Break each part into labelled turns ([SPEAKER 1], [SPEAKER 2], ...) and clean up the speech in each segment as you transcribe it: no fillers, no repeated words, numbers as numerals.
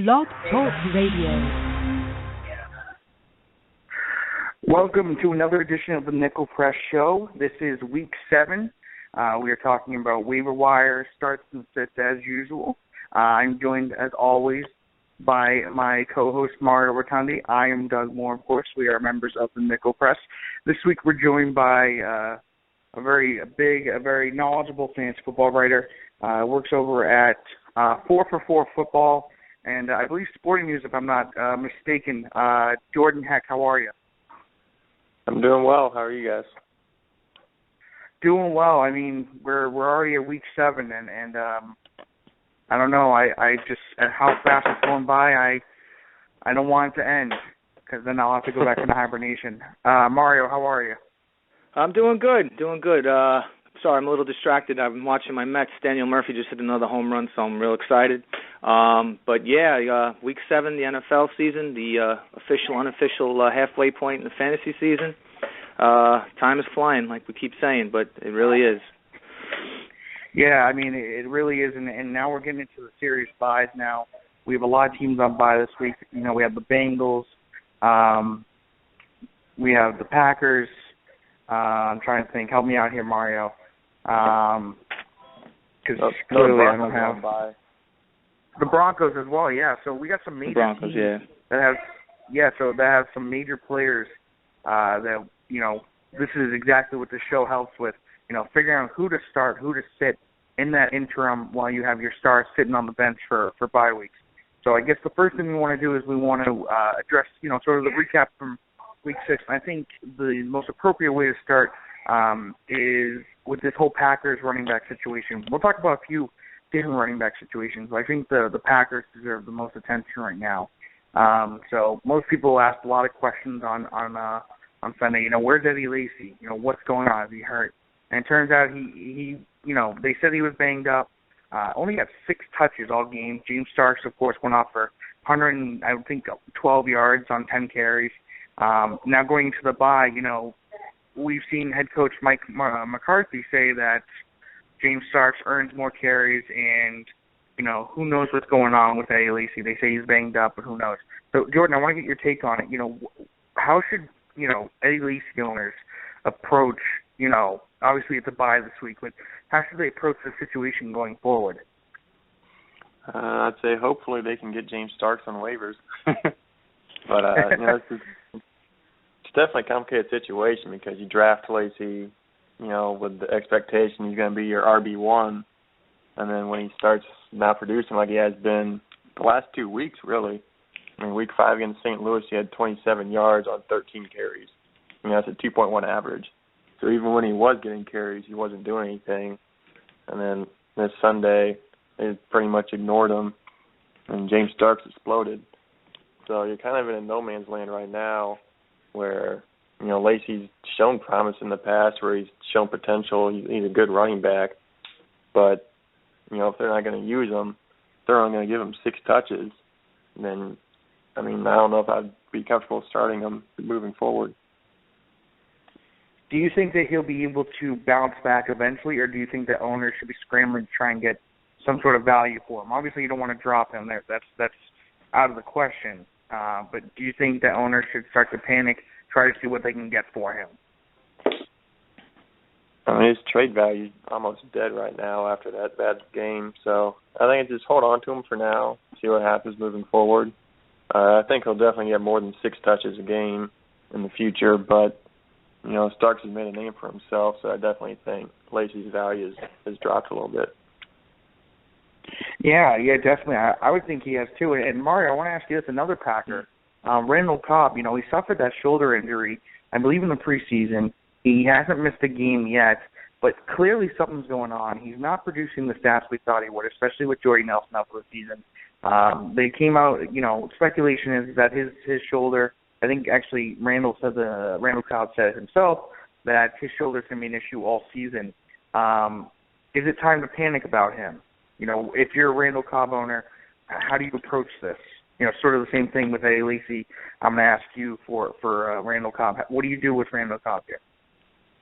[SPEAKER 1] Blog Talk Radio.
[SPEAKER 2] Welcome to another edition of the Nicke Press Show. This is week 7. We are talking about waiver wire starts and sits as usual. I'm joined, as always, by my co-host, Mario Rotondi. I am Doug Moore, of course. We are members of the Nicke Press. This week we're joined by a very knowledgeable fantasy football writer. Works over at 4for4 Football and I believe Sporting News, if I'm not mistaken. Jordan Heck, how are you?
[SPEAKER 3] I'm doing well. How are you guys?
[SPEAKER 2] Doing well. I mean, we're already at week 7, and I don't know. I just, at how fast it's going by, I don't want it to end, because then I'll have to go back into hibernation. Mario, how are you?
[SPEAKER 4] I'm doing good. Sorry, I'm a little distracted. I've been watching my Mets. Daniel Murphy just hit another home run, so I'm real excited. But yeah, week 7, the NFL season, the official, unofficial halfway point in the fantasy season. Time is flying, like we keep saying, but it really is.
[SPEAKER 2] Yeah, I mean, it really is, and now we're getting into the serious buys now. We have a lot of teams on bye this week. You know, we have the Bengals. We have the Packers. I'm trying to think. Help me out here, Mario. Because clearly I don't have the Broncos as well. Yeah, so we got some major teams that have some major players that, you know, this is exactly what the show helps with. You know, figuring out who to start, who to sit in that interim while you have your stars sitting on the bench for bye weeks. So I guess the first thing we want to do is we want to address, you know, sort of the recap from week 6. I think the most appropriate way to start is with this whole Packers running back situation. We'll talk about a few different running back situations, but I think the Packers deserve the most attention right now. So most people asked a lot of questions on Sunday. You know, where's Eddie Lacy? You know, what's going on? Is he hurt? And it turns out he you know, they said he was banged up. Only got 6 touches all game. James Starks, of course, went off for 12 yards on 10 carries. Now going into the bye, you know, we've seen head coach Mike McCarthy say that James Starks earns more carries, and, you know, who knows what's going on with Eddie Lacy. They say he's banged up, but who knows. So, Jordan, I want to get your take on it. You know, how should, you know, Eddie Lacy owners approach, you know, obviously it's a bye this week, but how should they approach the situation going forward?
[SPEAKER 3] I'd say hopefully they can get James Starks on waivers. But, you know, it's definitely a complicated situation because you draft Lacy, you know, with the expectation he's going to be your RB1, and then when he starts not producing like he has been the last 2 weeks, really. I mean, week 5 against St. Louis, he had 27 yards on 13 carries. I mean, that's a 2.1 average. So even when he was getting carries, he wasn't doing anything. And then this Sunday, they pretty much ignored him, and James Starks exploded. So you're kind of in a no man's land right now where, you know, Lacy's shown promise in the past, where he's shown potential. He's a good running back. But, you know, if they're not going to use him, they're only going to give him 6 touches, then, I mean, I don't know if I'd be comfortable starting him moving forward.
[SPEAKER 2] Do you think that he'll be able to bounce back eventually, or do you think that owners should be scrambling to try and get some sort of value for him? Obviously, you don't want to drop him there. That's out of the question. But do you think that owners should start to panic, try to see what they can get for him?
[SPEAKER 3] I mean, his trade value is almost dead right now after that bad game. So I think it's just hold on to him for now, see what happens moving forward. I think he'll definitely get more than 6 touches a game in the future, but, you know, Starks has made a name for himself, so I definitely think Lacy's value has dropped a little bit.
[SPEAKER 2] Yeah, definitely. I would think he has too. And Mario, I want to ask you this: another Packer, Randall Cobb. You know, he suffered that shoulder injury, I believe, in the preseason. He hasn't missed a game yet, but clearly something's going on. He's not producing the stats we thought he would, especially with Jordy Nelson out for the season. They came out, you know, speculation is that his shoulder. I think actually Randall Cobb said it himself that his shoulder's going to be an issue all season. Is it time to panic about him? You know, if you're a Randall Cobb owner, how do you approach this? You know, sort of the same thing with Eddie Lacy. I'm going to ask you for Randall Cobb. What do you do with Randall Cobb here?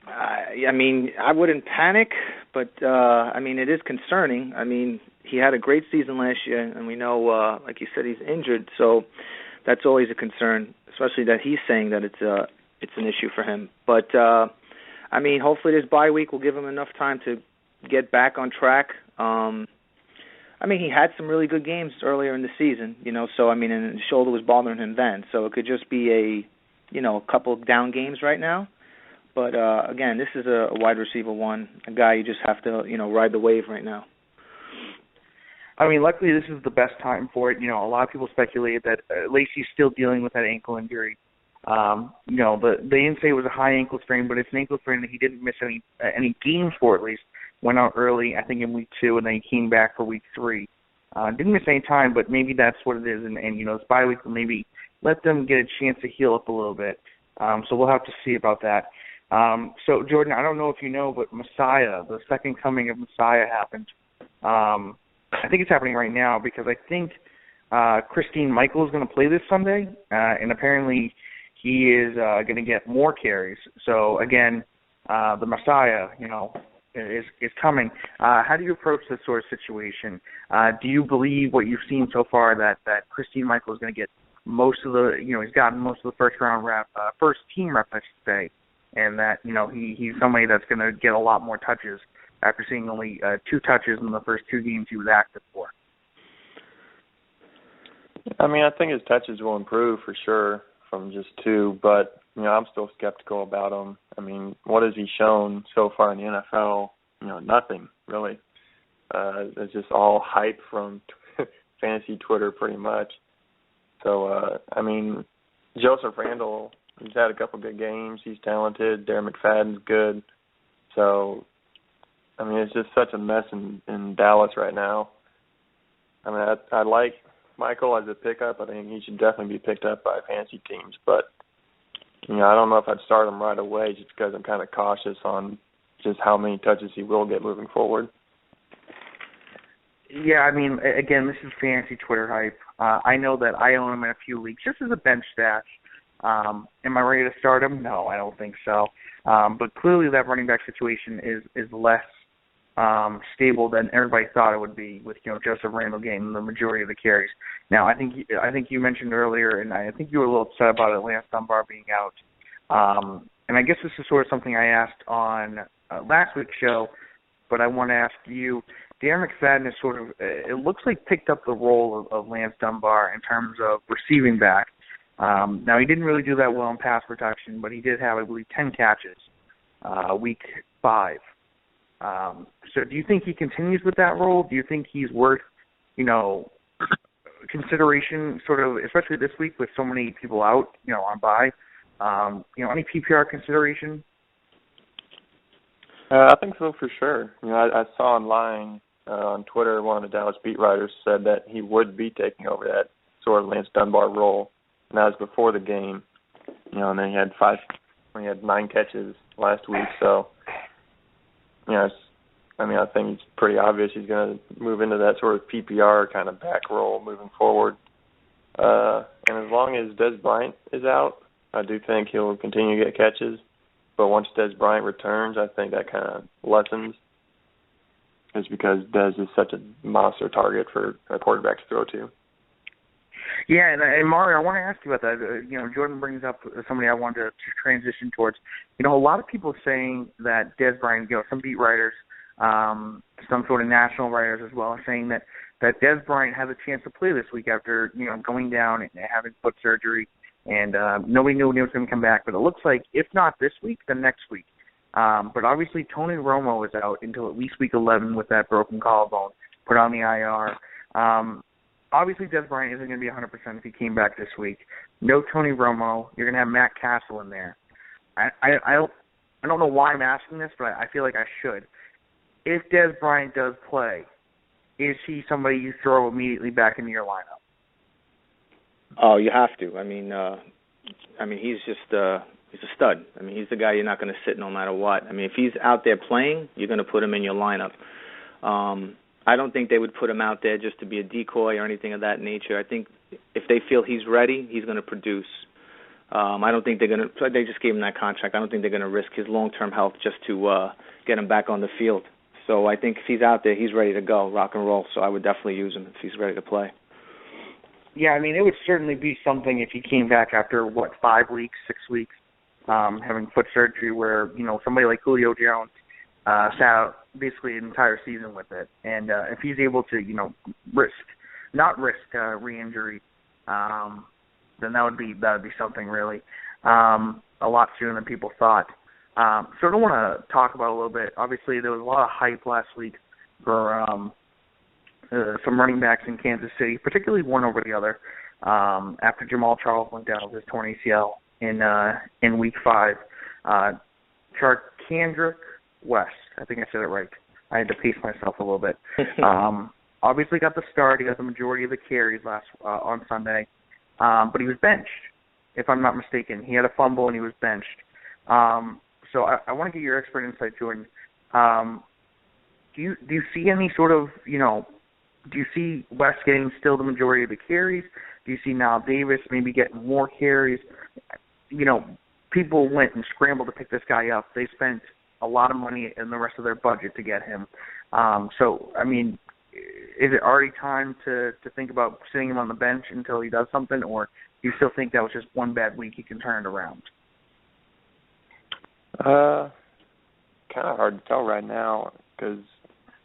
[SPEAKER 4] I mean, I wouldn't panic, but, I mean, it is concerning. I mean, he had a great season last year, and we know, like you said, he's injured, so that's always a concern, especially that he's saying that it's an issue for him. But I mean, hopefully this bye week will give him enough time to get back on track. I mean, he had some really good games earlier in the season, so, I mean, and his shoulder was bothering him then. So it could just be a couple of down games right now. But, again, this is a wide receiver one, a guy you just have to, ride the wave right now.
[SPEAKER 2] I mean, luckily this is the best time for it. A lot of people speculated that Lacey's still dealing with that ankle injury. They didn't say it was a high ankle sprain, but it's an ankle sprain that he didn't miss any games for, at least. Went out early, I think, in week 2, and then he came back for week 3. Didn't miss any time, but maybe that's what it is. And this bye week will maybe let them get a chance to heal up a little bit. So we'll have to see about that. So, Jordan, I don't know if you know, but Messiah, the second coming of Messiah happened. I think it's happening right now because I think Christine Michael is going to play this Sunday, and apparently he is going to get more carries. So, again, the Messiah, is coming. How do you approach this sort of situation? Do you believe what you've seen so far that Christine Michael is going to get most of the, he's gotten most of the first team rep, I should say, and that, he's somebody that's going to get a lot more touches after seeing only 2 touches in the first 2 games he was active for?
[SPEAKER 3] I mean, I think his touches will improve for sure from just 2, but I'm still skeptical about him. I mean, what has he shown so far in the NFL? Nothing, really. It's just all hype from fantasy Twitter pretty much. So, I mean, Joseph Randle, he's had a couple good games. He's talented. Darren McFadden's good. So, I mean, it's just such a mess in Dallas right now. I mean, I like Michael as a pickup. I think he should definitely be picked up by fantasy teams, but I don't know if I'd start him right away just because I'm kind of cautious on just how many touches he will get moving forward.
[SPEAKER 2] Yeah, I mean, again, this is fantasy Twitter hype. I know that I own him in a few leagues just as a bench stash. Am I ready to start him? No, I don't think so. But clearly that running back situation is less stable than everybody thought it would be with Joseph Randle getting the majority of the carries. Now, I think you mentioned earlier, and I think you were a little upset about it, Lance Dunbar being out. And I guess this is sort of something I asked on last week's show, but I want to ask you. Darren McFadden is sort of, it looks like, picked up the role of Lance Dunbar in terms of receiving back. Now, he didn't really do that well in pass protection, but he did have, I believe, 10 catches week 5. So do you think he continues with that role? Do you think he's worth, consideration, sort of, especially this week with so many people out, on bye? Any PPR consideration?
[SPEAKER 3] I think so for sure. I saw online on Twitter, one of the Dallas beat writers said that he would be taking over that sort of Lance Dunbar role, and that was before the game. And then he had 9 catches last week. So, I think it's pretty obvious he's going to move into that sort of PPR kind of back role moving forward. And as long as Des Bryant is out, I do think he'll continue to get catches. But once Des Bryant returns, I think that kind of lessens, just because Des is such a monster target for a quarterback to throw to.
[SPEAKER 2] Yeah, and Mario, I want to ask you about that. Jordan brings up somebody I wanted to transition towards. A lot of people saying that Des Bryant, some beat writers, some sort of national writers as well, are saying that Des Bryant has a chance to play this week after, going down and having foot surgery. And nobody knew when he was going to come back. But it looks like, if not this week, then next week. But obviously, Tony Romo is out until at least week 11 with that broken collarbone, put on the IR. Obviously, Des Bryant isn't going to be 100% if he came back this week. No Tony Romo. You're going to have Matt Castle in there. I don't know why I'm asking this, but I feel like I should. If Des Bryant does play, is he somebody you throw immediately back into your lineup?
[SPEAKER 4] Oh, you have to. I mean, he's just he's a stud. I mean, he's the guy you're not going to sit no matter what. I mean, if he's out there playing, you're going to put him in your lineup. I don't think they would put him out there just to be a decoy or anything of that nature. I think if they feel he's ready, he's going to produce. I don't think they're going to. They just gave him that contract. I don't think they're going to risk his long-term health just to get him back on the field. So I think if he's out there, he's ready to go, rock and roll. So I would definitely use him if he's ready to play.
[SPEAKER 2] Yeah, I mean, it would certainly be something if he came back after, 5 weeks, 6 weeks, having foot surgery where, somebody like Julio Jones sat out basically an entire season with it. And if he's able to, not risk re-injury, then that would be something really a lot sooner than people thought. So I don't want to talk about it a little bit. Obviously, there was a lot of hype last week for some running backs in Kansas City, particularly one over the other, after Jamal Charles went down with his torn ACL in Week 5. Charkandrick West, I think I said it right. I had to pace myself a little bit. Obviously got the start. He got the majority of the carries on Sunday, but he was benched, if I'm not mistaken. He had a fumble and he was benched. So I want to get your expert insight, Jordan. Do you see any sort of, do you see West getting still the majority of the carries? Do you see Niall Davis maybe getting more carries? People went and scrambled to pick this guy up. They spent a lot of money and the rest of their budget to get him. So, I mean, is it already time to think about sitting him on the bench until he does something, or do you still think that was just one bad week, he can turn it around?
[SPEAKER 3] Kind of hard to tell right now because,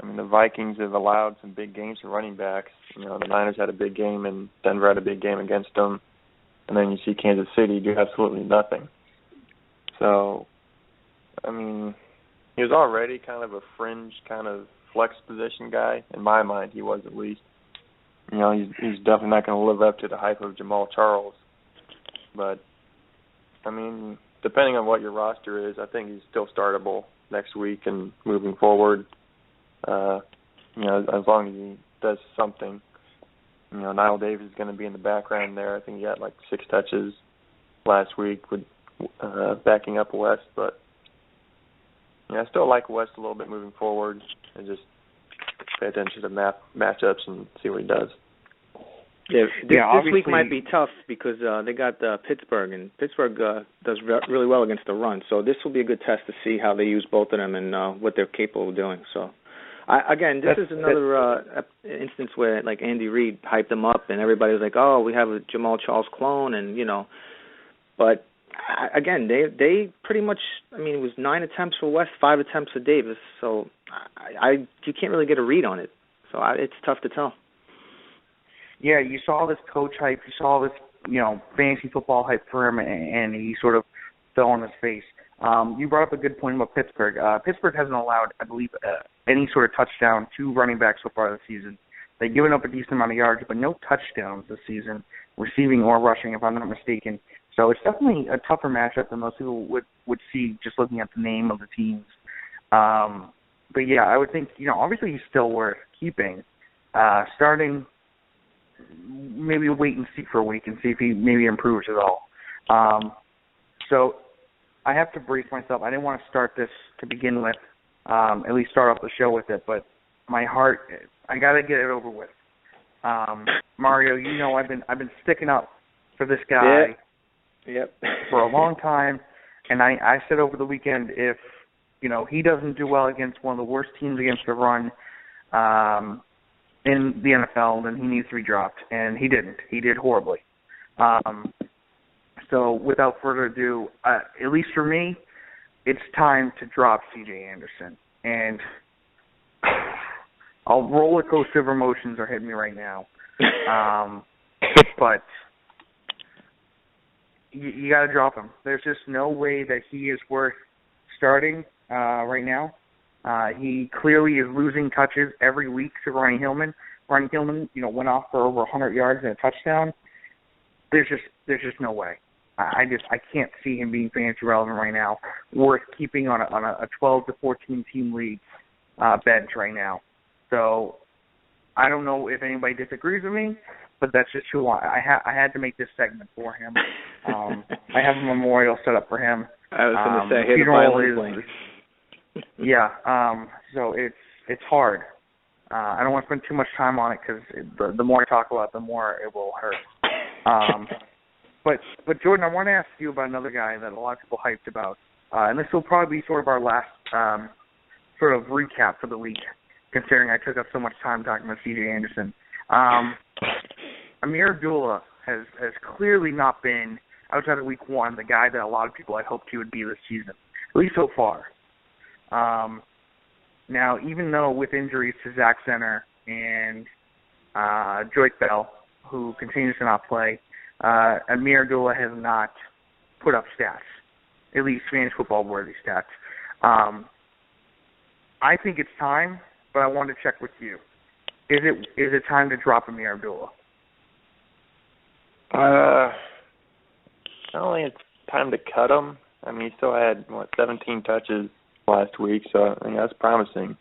[SPEAKER 3] the Vikings have allowed some big games for running backs. The Niners had a big game and Denver had a big game against them. And then you see Kansas City do absolutely nothing. So, he was already kind of a fringe kind of flex position guy. In my mind, he was at least. He's definitely not going to live up to the hype of Jamal Charles. But, depending on what your roster is, I think he's still startable next week and moving forward. As long as he does something. Niall Davis is going to be in the background there. I think he had 6 touches last week with backing up West. But I still like West a little bit moving forward and just pay attention to matchups and see what he does.
[SPEAKER 4] Yeah, this week might be tough because they got Pittsburgh, and Pittsburgh does really well against the run. So this will be a good test to see how they use both of them and what they're capable of doing. So, this is another instance where, Andy Reid hyped them up, and everybody was like, oh, we have a Jamal Charles clone, and, But, again, they pretty much, it was 9 attempts for West, 5 attempts for Davis. So you can't really get a read on it. So it's tough to tell.
[SPEAKER 2] Yeah, you saw this coach hype. You saw this, fantasy football hype for him, and he sort of fell on his face. You brought up a good point about Pittsburgh. Pittsburgh hasn't allowed, I believe, any sort of touchdown to running backs so far this season. They've given up a decent amount of yards, but no touchdowns this season, receiving or rushing, if I'm not mistaken. So it's definitely a tougher matchup than most people would see just looking at the name of the teams. But, yeah, I would think, obviously he's still worth keeping. Starting, maybe wait and see for a week and see if he maybe improves at all. So I have to brace myself. I didn't want to start this to begin with, at least start off the show with it, but my heart, I got to get it over with. Mario, I've been sticking up for this guy for a long time, and I said over the weekend if, he doesn't do well against one of the worst teams against the run in the NFL, then he needs to be dropped, and he didn't. He did horribly. So without further ado, at least for me, it's time to drop C.J. Anderson. And a roller coaster of emotions are hitting me right now. But you got to drop him. There's just no way that he is worth starting right now. He clearly is losing touches every week to Ronnie Hillman. Ronnie Hillman, went off for over 100 yards and a touchdown. There's just no way. I can't see him being fantasy relevant right now, worth keeping on a 12 to 14 team league bench right now. So I don't know if anybody disagrees with me, but that's just who I had to make this segment for him. I have a memorial set up for him.
[SPEAKER 4] I was going to say, hit the violin playing.
[SPEAKER 2] Yeah, so it's hard. I don't want to spend too much time on it because the more I talk about it, the more it will hurt. But Jordan, I want to ask you about another guy that a lot of people hyped about, and this will probably be sort of our last sort of recap for the week, considering I took up so much time talking about C.J. Anderson. Amir Abdullah has clearly not been, outside of week one, the guy that a lot of people had hoped he would be this season, at least so far. Now, even though with injuries to Zach Zenner and Joyce Bell, who continues to not play, Amir Abdullah has not put up stats, at least fantasy football-worthy stats. I think it's time, but I wanted to check with you. Is it time to drop Amir Abdullah?
[SPEAKER 3] I don't think it's time to cut him. I mean, he still had, 17 touches last week, so I mean, that's promising.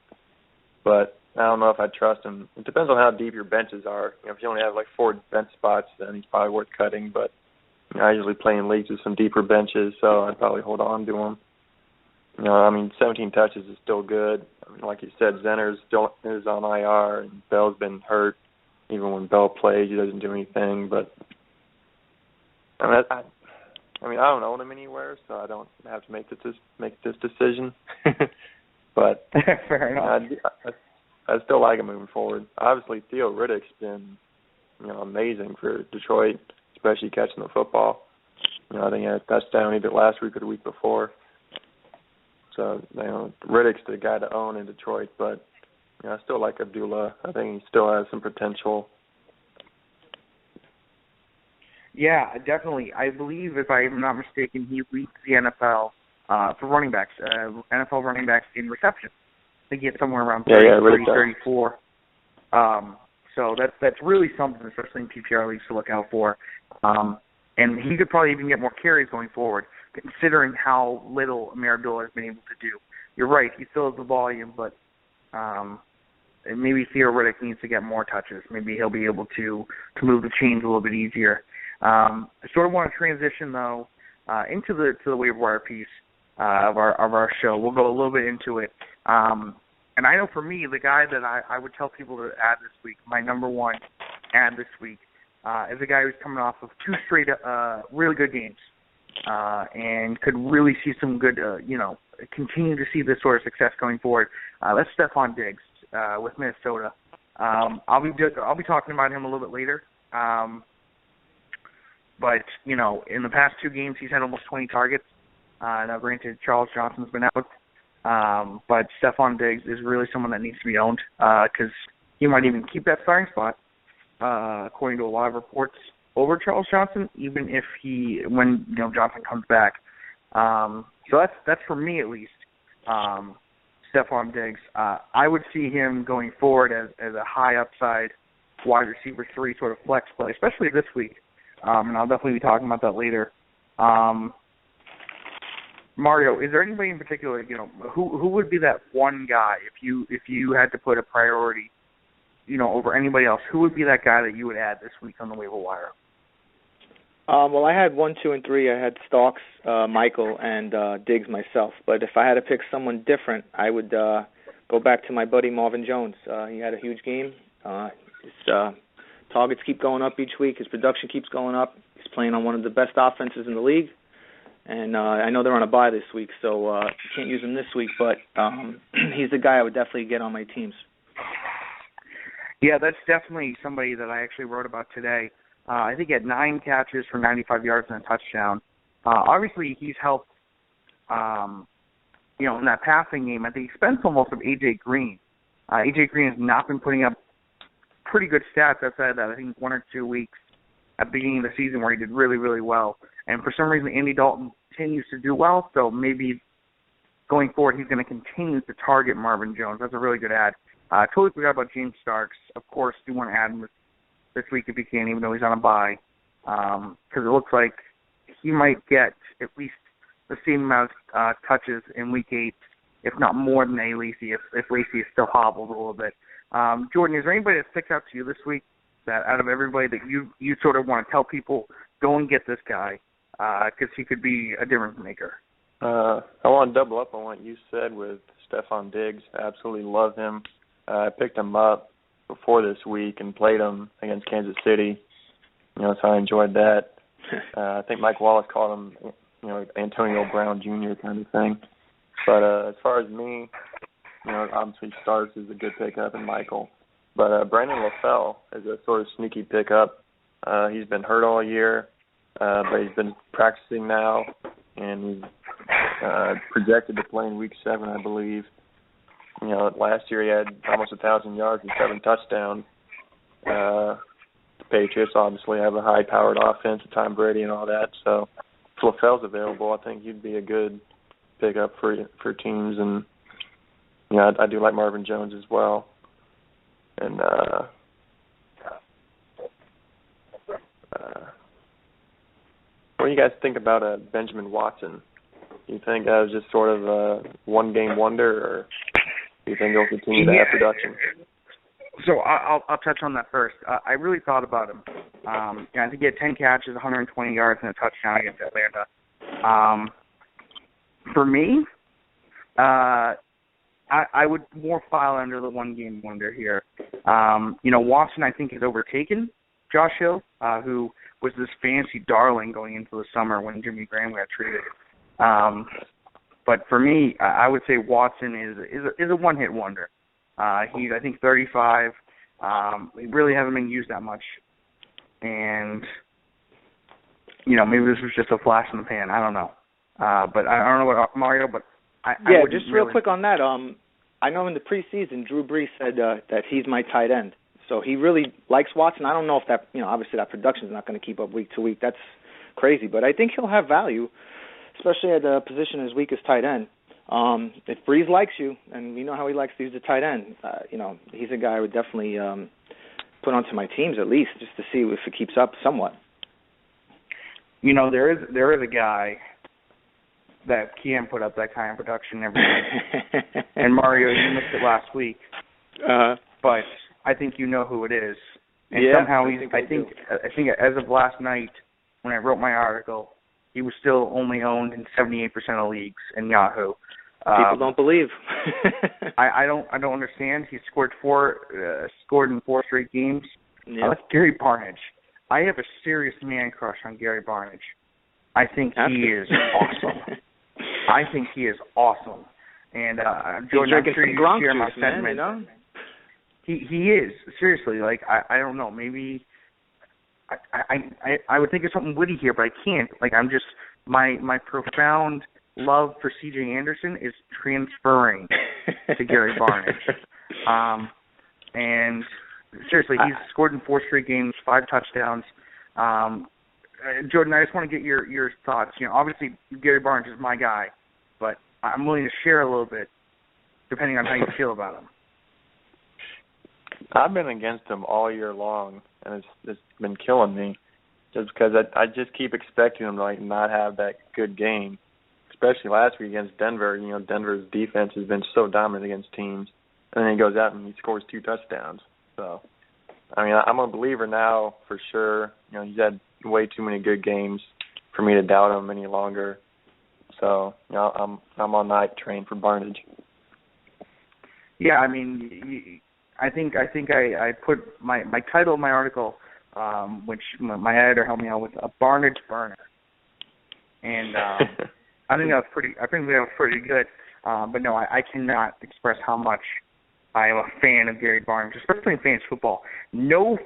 [SPEAKER 3] But I don't know if I trust him. It depends on how deep your benches are. If you only have 4 bench spots, then he's probably worth cutting. But I usually play in leagues with some deeper benches, so I'd probably hold on to him. 17 touches is still good. I mean, like you said, Zenner still is on IR, and Bell's been hurt. Even when Bell plays, he doesn't do anything. But I don't own him anywhere, so I don't have to make this decision. But
[SPEAKER 2] fair enough.
[SPEAKER 3] I still like him moving forward. Obviously, Theo Riddick's been, amazing for Detroit, especially catching the football. I think he had a touchdown either last week or the week before. So, Riddick's the guy to own in Detroit, but I still like Abdullah. I think he still has some potential.
[SPEAKER 2] Yeah, definitely. I believe, if I'm not mistaken, he leads the NFL for running backs, NFL running backs in reception. I think he had somewhere around 30, 34. So that's really something, especially in PPR leagues, to look out for. And he could probably even get more carries going forward, considering how little Amir Abdullah has been able to do. You're right, he still has the volume, but maybe Theo Riddick needs to get more touches. Maybe he'll be able to move the chains a little bit easier. I sort of want to transition, though, into the waiver wire piece of our show. We'll go a little bit into it. And I know for me, the guy that I would tell people to add this week, my number one add this week, is a guy who's coming off of 2 straight really good games and could really see some good, continue to see this sort of success going forward. That's Stephon Diggs with Minnesota. I'll be talking about him a little bit later. But, in the past 2 games, he's had almost 20 targets. Now, granted, Charles Johnson's been out. But Stephon Diggs is really someone that needs to be owned because he might even keep that starting spot, according to a lot of reports, over Charles Johnson, even if when Johnson comes back. So that's for me, at least, Stephon Diggs. I would see him going forward as a high upside wide receiver 3 sort of flex play, especially this week. And I'll definitely be talking about that later. Mario, is there anybody in particular, who would be that one guy if you had to put a priority, over anybody else? Who would be that guy that you would add this week on the waiver wire?
[SPEAKER 4] Well, I had 1, 2, and 3. I had Starks, Michael, and Diggs myself. But if I had to pick someone different, I would go back to my buddy Marvin Jones. He had a huge game. His targets keep going up each week. His production keeps going up. He's playing on one of the best offenses in the league. And I know they're on a bye this week, so can't use him this week. But he's the guy I would definitely get on my teams.
[SPEAKER 2] Yeah, that's definitely somebody that I actually wrote about today. I think he had 9 catches for 95 yards and a touchdown. Obviously, he's helped, in that passing game at the expense almost of A.J. Green. A.J. Green has not been putting up pretty good stats outside of that, I think, 1 or 2 weeks at the beginning of the season where he did really, really well. And for some reason, Andy Dalton continues to do well, so maybe going forward he's going to continue to target Marvin Jones. That's a really good ad. Totally forgot about James Starks. Of course, do want to add him this week if he can, even though he's on a bye, because it looks like he might get at least the same amount of touches in Week 8, if not more than A. Lacy, if Lacy is still hobbled a little bit. Jordan, is there anybody that sticks out to you this week that out of everybody that you sort of want to tell people, go and get this guy because he could be a difference maker?
[SPEAKER 3] I want to double up on what you said with Stephon Diggs. I absolutely love him. I picked him up before this week and played him against Kansas City. So I enjoyed that. I think Mike Wallace called him, Antonio Brown Jr. kind of thing. But as far as me, obviously Starks is a good pickup and Michael. But Brandon LaFell is a sort of sneaky pickup. He's been hurt all year, but he's been practicing now, and he's projected to play in Week 7, I believe. Last year he had almost 1,000 yards and 7 touchdowns. The Patriots obviously have a high-powered offense with Tom Brady and all that, so if LaFell's available, I think he'd be a good pickup for teams. And I do like Marvin Jones as well. And what do you guys think about Benjamin Watson? Do you think that was just sort of a one-game wonder, or do you think he'll continue to have production?
[SPEAKER 2] So I'll touch on that first. I really thought about him. I think he had 10 catches, 120 yards, and a touchdown against Atlanta. For me, I would more file under the one-game wonder here. Watson, I think, has overtaken Josh Hill, who was this fantasy darling going into the summer when Jimmy Graham got traded. But for me, I would say Watson is a one-hit wonder. He's, I think, 35. He really hasn't been used that much. And, maybe this was just a flash in the pan. I don't know. But I don't know what Mario, but
[SPEAKER 4] just real quick on that. I know in the preseason, Drew Brees said that he's my tight end. So he really likes Watson. I don't know if that, obviously that production is not going to keep up week to week. That's crazy. But I think he'll have value, especially at a position as weak as tight end. If Brees likes you, and you know how he likes to use the tight end, he's a guy I would definitely put onto my teams at least, just to see if it keeps up somewhat.
[SPEAKER 2] There is a guy that can put up that kind of production every week. And Mario, you missed it last week. But I think you know who it is. And somehow I think as of last night when I wrote my article, he was still only owned in 78% of leagues in Yahoo.
[SPEAKER 4] People don't believe.
[SPEAKER 2] I don't understand. He scored in 4 straight games.
[SPEAKER 4] Yep.
[SPEAKER 2] That's Gary Barnidge. I have a serious man crush on Gary Barnidge. I think he is awesome. I think he is awesome. And Jordan, I'm sure you share my sentiment.
[SPEAKER 4] Man,
[SPEAKER 2] He is, seriously. Like, I don't know, maybe I would think of something witty here, but I can't. Like, I'm just, my profound love for C.J. Anderson is transferring to Gary Barnidge. And seriously, he's scored in 4 straight games, 5 touchdowns. Jordan, I just want to get your thoughts. Obviously Gary Barnidge is my guy, but I'm willing to share a little bit, depending on how you feel about him.
[SPEAKER 3] I've been against him all year long, and it's been killing me, just because I just keep expecting him to not have that good game, especially last week against Denver. Denver's defense has been so dominant against teams, and then he goes out and he scores 2 touchdowns. So, I'm a believer now for sure. He's had way too many good games for me to doubt him any longer. So, I'm on night train for Barnidge.
[SPEAKER 2] Yeah, I think I put my title of my article, which my editor helped me out with, a Barnidge burner, and I think that was pretty good. But no, I cannot express how much I am a fan of Gary Barnidge, especially in fantasy football. No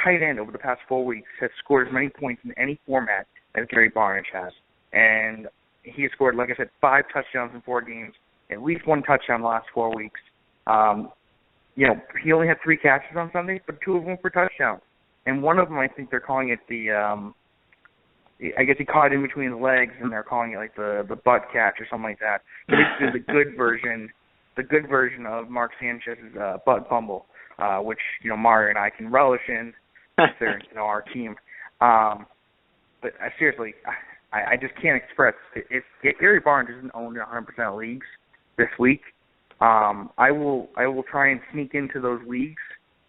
[SPEAKER 2] tight end over the past 4 weeks has scored as many points in any format as Gary Barnidge has, and he has scored, like I said, 5 touchdowns in 4 games, at least 1 touchdown the last 4 weeks. He only had 3 catches on Sunday, but 2 of them for touchdowns. And one of them, I think they're calling it I guess he caught it in between the legs, and they're calling it like the butt catch or something like that. But it's the good version of Mark Sanchez's butt fumble, which, Mario and I can relish in. They're, our team. But seriously, I just can't express. If Gary Barnidge isn't owned in 100% of leagues this week, I will try and sneak into those leagues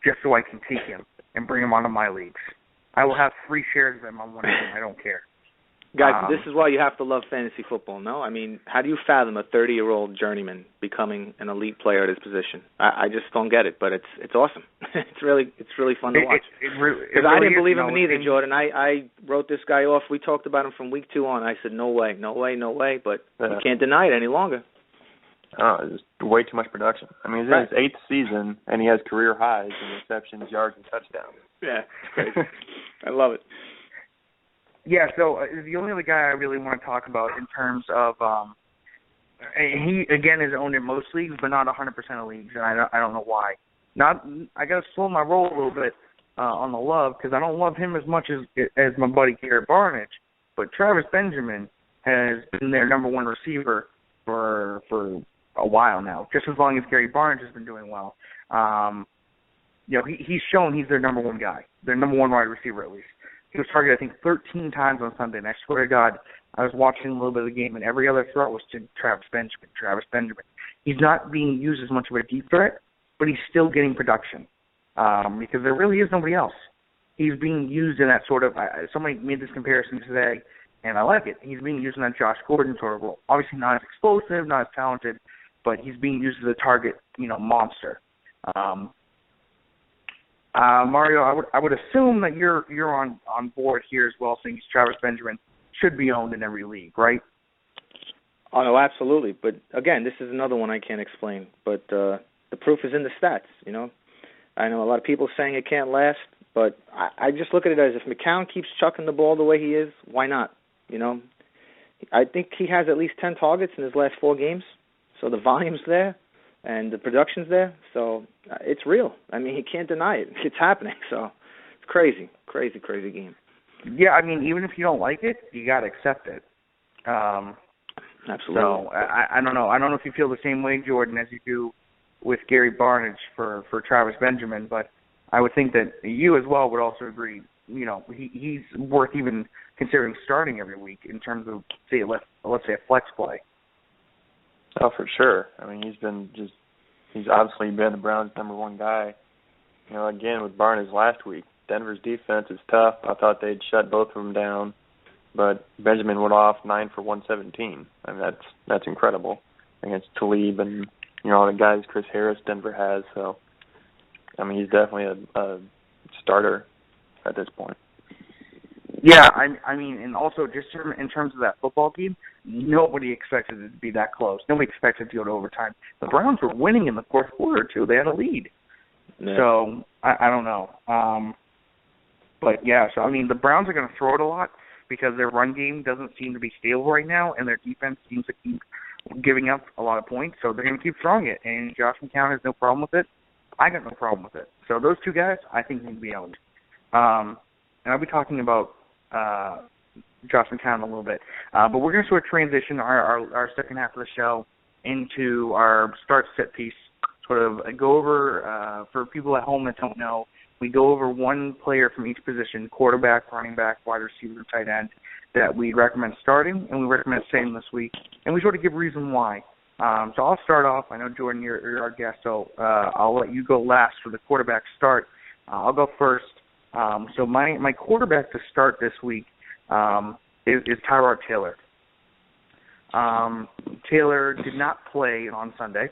[SPEAKER 2] just so I can take him and bring him onto my leagues. I will have 3 shares of him on one team. I don't care.
[SPEAKER 4] Guys, this is why you have to love fantasy football, no? How do you fathom a 30-year-old journeyman becoming an elite player at his position? I just don't get it, but it's awesome. It's really fun to watch. Because I didn't believe him either, Jordan. I wrote this guy off. We talked about him from week 2 on. I said, no way, but you can't deny it any longer.
[SPEAKER 3] just way too much production. I mean, he's in his 8th season, and he has career highs in receptions, yards, and touchdowns.
[SPEAKER 4] Yeah, it's crazy. I love it.
[SPEAKER 2] Yeah, so the only other guy I really want to talk about in terms of he, again, is owned in most leagues, but not 100% of leagues, and I don't know why. I got to slow my roll a little bit on the love, because I don't love him as much as my buddy Garrett Barnidge, but Travis Benjamin has been their number one receiver for a while now, just as long as Gary Barnidge has been doing well. He's shown he's their number one guy, their number one wide receiver at least. He was targeted, I think, 13 times on Sunday, and I swear to God, I was watching a little bit of the game, and every other throw was to Travis Benjamin. He's not being used as much of a deep threat, but he's still getting production because there really is nobody else. He's being used in that sort of somebody made this comparison today, and I like it. He's being used in that Josh Gordon sort of role. Obviously not as explosive, not as talented, but he's being used as a target, monster. Mario, I would assume that you're on board here as well, since Travis Benjamin should be owned in every league, right?
[SPEAKER 4] Oh, no, absolutely. But, again, this is another one I can't explain. But the proof is in the stats, I know a lot of people saying it can't last, but I just look at it as if McCown keeps chucking the ball the way he is, why not? I think he has at least 10 targets in his last 4 games, so the volume's there and the production's there, so it's real. I mean, he can't deny it. It's happening, so it's crazy game.
[SPEAKER 2] Yeah, I mean, even if you don't like it, you got to accept it.
[SPEAKER 4] Absolutely.
[SPEAKER 2] So I don't know. I don't know if you feel the same way, Jordan, as you do with Gary Barnidge for Travis Benjamin, but I would think that you as well would also agree. He's worth even considering starting every week in terms of, let's say, a flex play.
[SPEAKER 3] Oh, for sure. I mean, he's obviously been the Browns' number one guy. Again, with Barnidge last week, Denver's defense is tough. I thought they'd shut both of them down, but Benjamin went off 9 for 117. I mean, that's incredible against Talib and all the guys Chris Harris Denver has. So, I mean, he's definitely a starter at this point.
[SPEAKER 2] Yeah, I mean, and also just in terms of that football game, nobody expected it to be that close. Nobody expected it to go to overtime. The Browns were winning in the fourth quarter, too. They had a lead. Yeah. So, I don't know. But, yeah, so, I mean, the Browns are going to throw it a lot because their run game doesn't seem to be stable right now, and their defense seems to keep giving up a lot of points, so they're going to keep throwing it. And Josh McCown has no problem with it. I got no problem with it. So those two guys, I think, need to be owned. And I'll be talking about Josh McCown a little bit. But we're going to sort of transition our second half of the show into our start set piece, sort of go over, for people at home that don't know, we go over one player from each position, quarterback, running back, wide receiver, tight end, that we recommend starting and we recommend staying this week. And we sort of give reason why. So I'll start off. I know, Jordan, you're our guest, so I'll let you go last for the quarterback start. I'll go first. So my quarterback to start this week is Tyrod Taylor. Taylor did not play on Sunday.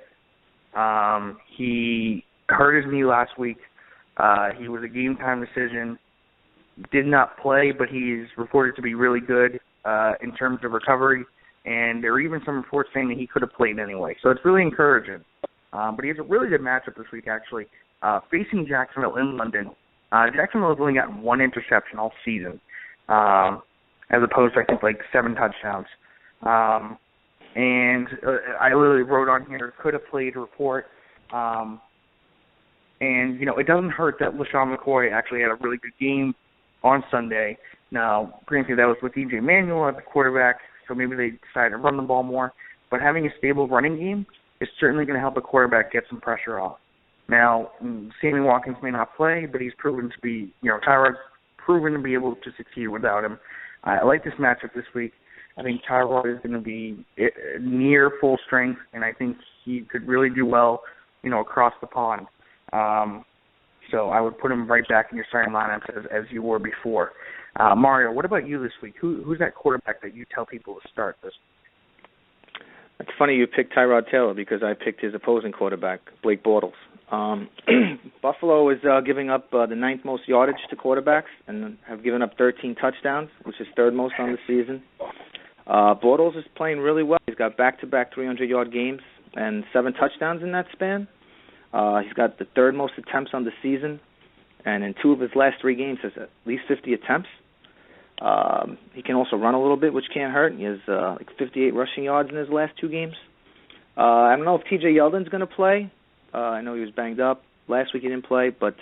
[SPEAKER 2] He hurt his knee last week. He was a game-time decision. Did not play, but he's reported to be really good in terms of recovery. And there are even some reports saying that he could have played anyway. So it's really encouraging. But he has a really good matchup this week, actually, facing Jacksonville in London. Jacksonville has only gotten 1 interception all season, as opposed to, I think, 7 touchdowns. And I literally wrote on here, could have played report. And, it doesn't hurt that LaShawn McCoy actually had a really good game on Sunday. Now, granted, that was with E.J. Manuel at the quarterback, so maybe they decided to run the ball more. But having a stable running game is certainly going to help a quarterback get some pressure off. Now, Sammy Watkins may not play, but he's proven to be, Tyrod's proven to be able to succeed without him. I like this matchup this week. I think Tyrod is going to be near full strength, and I think he could really do well, across the pond. So I would put him right back in your starting lineup as you were before. Mario, what about you this week? Who's that quarterback that you tell people to start this week?
[SPEAKER 4] It's funny you picked Tyrod Taylor because I picked his opposing quarterback, Blake Bortles. Buffalo is giving up the 9th most yardage to quarterbacks and have given up 13 touchdowns, which is 3rd most on the season. Bortles is playing really well. He's got back-to-back 300-yard games. and 7 touchdowns in that span. He's got the 3rd most attempts on the season, and in 2 of his last 3 games has at least 50 attempts. He can also run a little bit, which can't hurt. He has 58 rushing yards in his last 2 games. I don't know if T.J. Yeldon's going to play. I know he was banged up. Last week he didn't play, but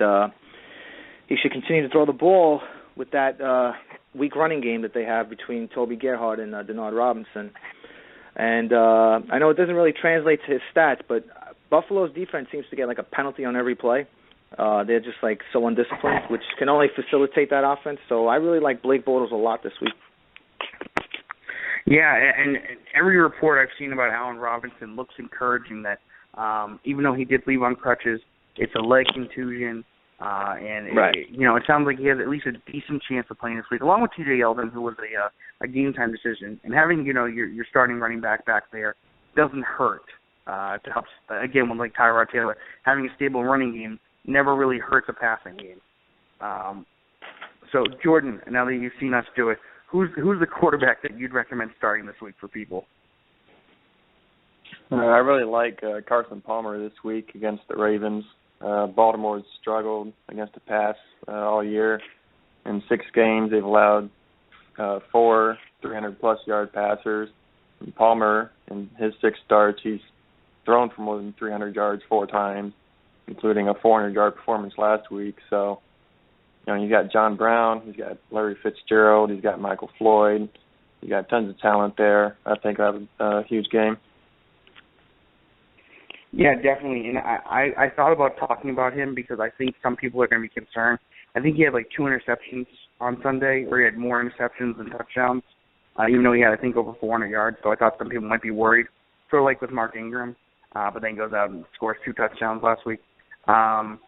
[SPEAKER 4] he should continue to throw the ball with that weak running game that they have between Toby Gerhardt and Denard Robinson. And I know it doesn't really translate to his stats, but Buffalo's defense seems to get like a penalty on every play. They're just like so undisciplined, which can only facilitate that offense. So I really like Blake Bortles a lot this week.
[SPEAKER 2] Yeah, and every report I've seen about Allen Robinson looks encouraging that even though he did leave on crutches, it's a leg contusion, and
[SPEAKER 4] right.
[SPEAKER 2] it sounds like he has at least a decent chance of playing this week, along with T.J. Yeldon, who was a game time decision. And having your starting running back there doesn't hurt. To help again with like Tyrod Taylor, having a stable running game never really hurts a passing game. So Jordan, now that you've seen us do it, who's the quarterback that you'd recommend starting this week for people?
[SPEAKER 3] I really like Carson Palmer this week against the Ravens. Baltimore's struggled against the pass all year. In 6 games, they've allowed 4 300-plus yard passers. And Palmer, in his 6 starts, he's thrown for more than 300 yards 4 times, including a 400-yard performance last week. So, you got John Brown, he's got Larry Fitzgerald, he's got Michael Floyd, you got tons of talent there. I think I have a huge game.
[SPEAKER 2] Yeah, definitely. And I thought about talking about him because I think some people are going to be concerned. I think he had like 2 interceptions on Sunday, or he had more interceptions than touchdowns, even though he had, I think, over 400 yards. So I thought some people might be worried, sort of like with Mark Ingram, but then goes out and scores 2 touchdowns last week, or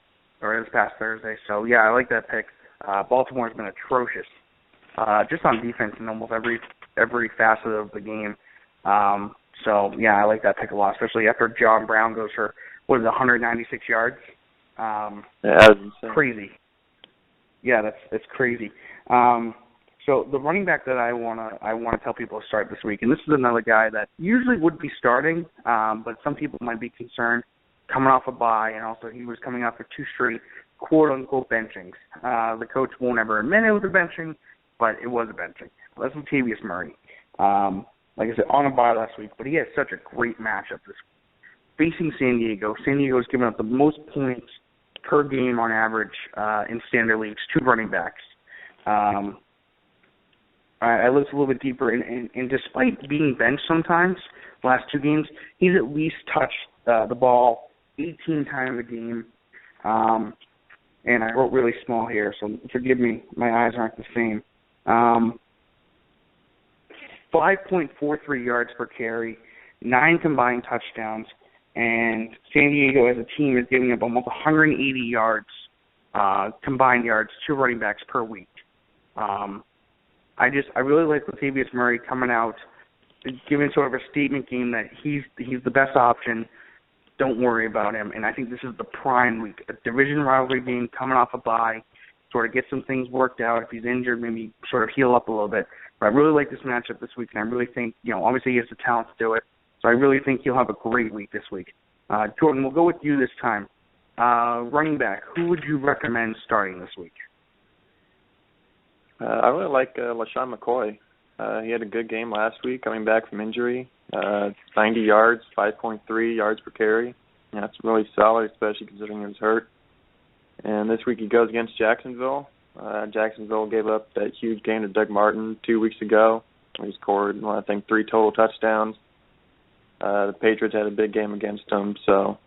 [SPEAKER 2] this past Thursday. So, yeah, I like that pick. Baltimore's been atrocious, just on defense in almost every facet of the game. So, yeah, I like that pick a lot, especially after John Brown goes for, 196 yards?
[SPEAKER 3] Yeah, that's insane.
[SPEAKER 2] Crazy. Yeah, that's crazy. So the running back that I wanna tell people to start this week, and this is another guy that usually would be starting, but some people might be concerned coming off a bye, and also he was coming off of 2 straight quote-unquote benchings. The coach won't ever admit it was a benching, but it was a benching. That's Latavius Murray. Like I said, on a bye last week, but he has such a great matchup this week. Facing San Diego. San Diego's given up the most points per game on average in standard leagues to running backs. I looked a little bit deeper, and despite being benched sometimes, the last 2 games, he's at least touched the ball 18 times a game. And I wrote really small here, so forgive me, my eyes aren't the same. 5.43 yards per carry, 9 combined touchdowns, and San Diego as a team is giving up almost 180 yards, combined yards to running backs per week. I really like Latavius Murray coming out, giving sort of a statement game that he's the best option. Don't worry about him. And I think this is the prime week, a division rivalry game coming off a bye, sort of get some things worked out. If he's injured, maybe sort of heal up a little bit. But I really like this matchup this week, and I really think, obviously he has the talent to do it. So I really think he'll have a great week this week. Jordan, we'll go with you this time. Running back, who would you recommend starting this week?
[SPEAKER 3] I really like LaShawn McCoy. He had a good game last week coming back from injury. 90 yards, 5.3 yards per carry. That's really solid, especially considering he was hurt. And this week he goes against Jacksonville. Jacksonville gave up that huge game to Doug Martin 2 weeks ago. He scored, I think, 3 total touchdowns. The Patriots had a big game against him, so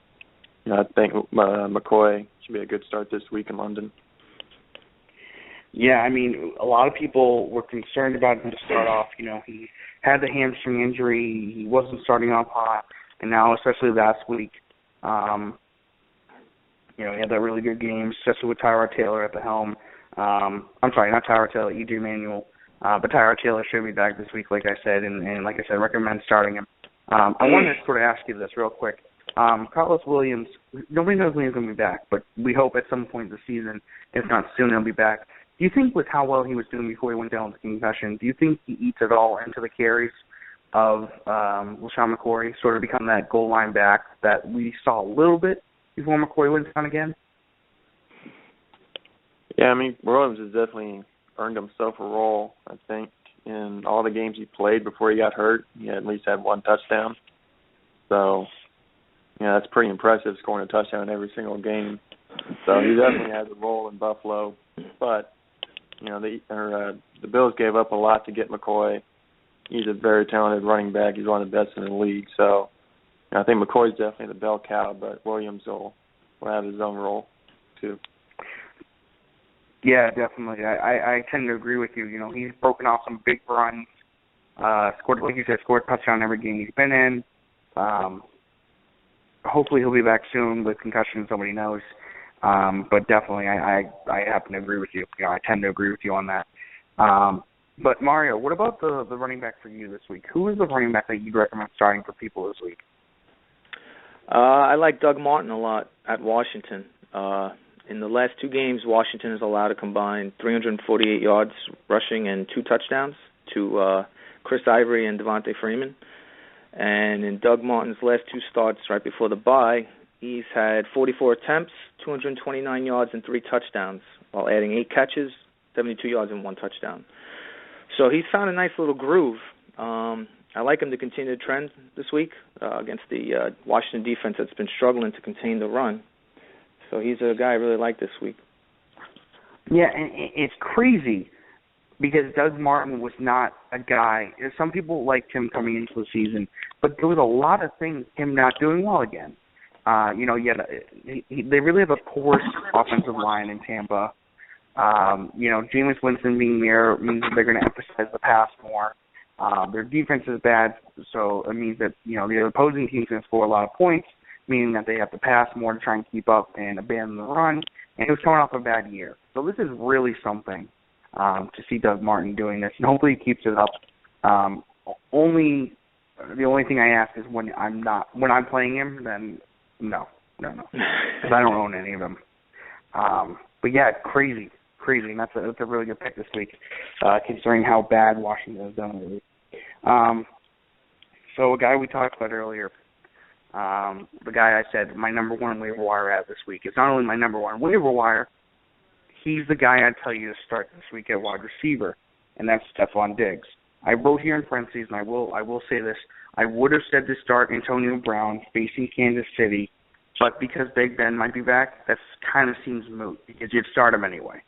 [SPEAKER 3] I think McCoy should be a good start this week in London.
[SPEAKER 2] Yeah, I mean, a lot of people were concerned about him to start off. He had the hamstring injury. He wasn't starting off hot. And now, especially last week, he had that really good game, especially with Tyrod Taylor at the helm. I'm sorry, not Tyrod Taylor, E.J. Manuel. But Tyrod Taylor should be back this week, like I said. And like I said, recommend starting him. I wanted to sort of ask you this real quick. Carlos Williams, nobody knows when he's going to be back, but we hope at some point this season, if not soon, he'll be back. Do you think with how well he was doing before he went down with the concussion, do you think he eats it all into the carries? of LaShawn McCoy sort of become that goal line back that we saw a little bit before McCoy went down again?
[SPEAKER 3] Yeah, I mean, Williams has definitely earned himself a role, I think. In all the games he played before he got hurt, he at least had one touchdown. So, yeah, that's pretty impressive, scoring a touchdown in every single game. So he definitely has a role in Buffalo. But, you know, the Bills gave up a lot to get McCoy. He's a very talented running back. He's one of the best in the league. So, you know, I think McCoy's definitely the bell cow, but Williams will have his own role, too.
[SPEAKER 2] Yeah, definitely. I tend to agree with you. You know, he's broken off some big runs, scored, like you said, scored a touchdown every game he's been in. Hopefully he'll be back soon with concussion, somebody knows. But definitely I happen to agree with you. You know, I tend to agree with you on that. But Mario, what about the running back for you this week? Who is the running back that you'd recommend starting for people this week?
[SPEAKER 4] I like Doug Martin a lot at Washington. In the last two games, Washington has allowed a combined 348 yards rushing and 2 touchdowns to Chris Ivory and Devontae Freeman. And in Doug Martin's last 2 starts right before the bye, he's had 44 attempts, 229 yards, and 3 touchdowns, while adding 8 catches, 72 yards, and 1 touchdown. So he's found a nice little groove. I like him to continue the trend this week against the Washington defense that's been struggling to contain the run. So he's a guy I really like this week.
[SPEAKER 2] Yeah, and it's crazy because Doug Martin was not a guy. Some people liked him coming into the season, but there was a lot of things him not doing well again. You know, they really have a porous offensive line in Tampa. You know, Jameis Winston being there means that they're going to emphasize the pass more. Their defense is bad, so it means that, you know, the opposing team's going to score a lot of points, meaning that they have to pass more to try and keep up and abandon the run, and it was coming off a bad year. So this is really something to see Doug Martin doing this, and hopefully he keeps it up. The only thing I ask is when I'm playing him, then no, because I don't own any of them. But yeah, crazy, and that's a really good pick this week, considering how bad Washington has done lately. So a guy we talked about earlier, the guy I said my number one waiver wire at this week. It's not only my number one waiver wire, he's the guy I'd tell you to start this week at wide receiver, and that's Stephon Diggs. I wrote here in parentheses, and I will say this, I would have said to start Antonio Brown facing Kansas City, but because Big Ben might be back, that kind of seems moot because you'd start him anyway.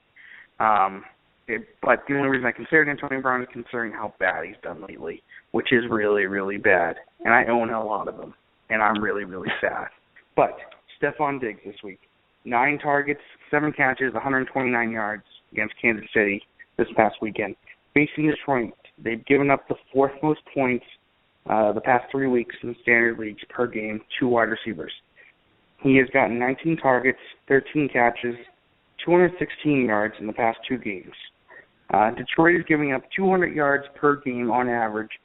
[SPEAKER 2] But the only reason I considered Antonio Brown is considering how bad he's done lately, which is really, really bad, and I own a lot of them. And I'm really, really sad. But Stephon Diggs this week, 9 targets, 7 catches, 129 yards against Kansas City this past weekend. Facing Detroit, they've given up the 4th most points the past 3 weeks in standard leagues per game to wide receivers. He has gotten 19 targets, 13 catches, 216 yards in the past 2 games. Detroit is giving up 200 yards per game on average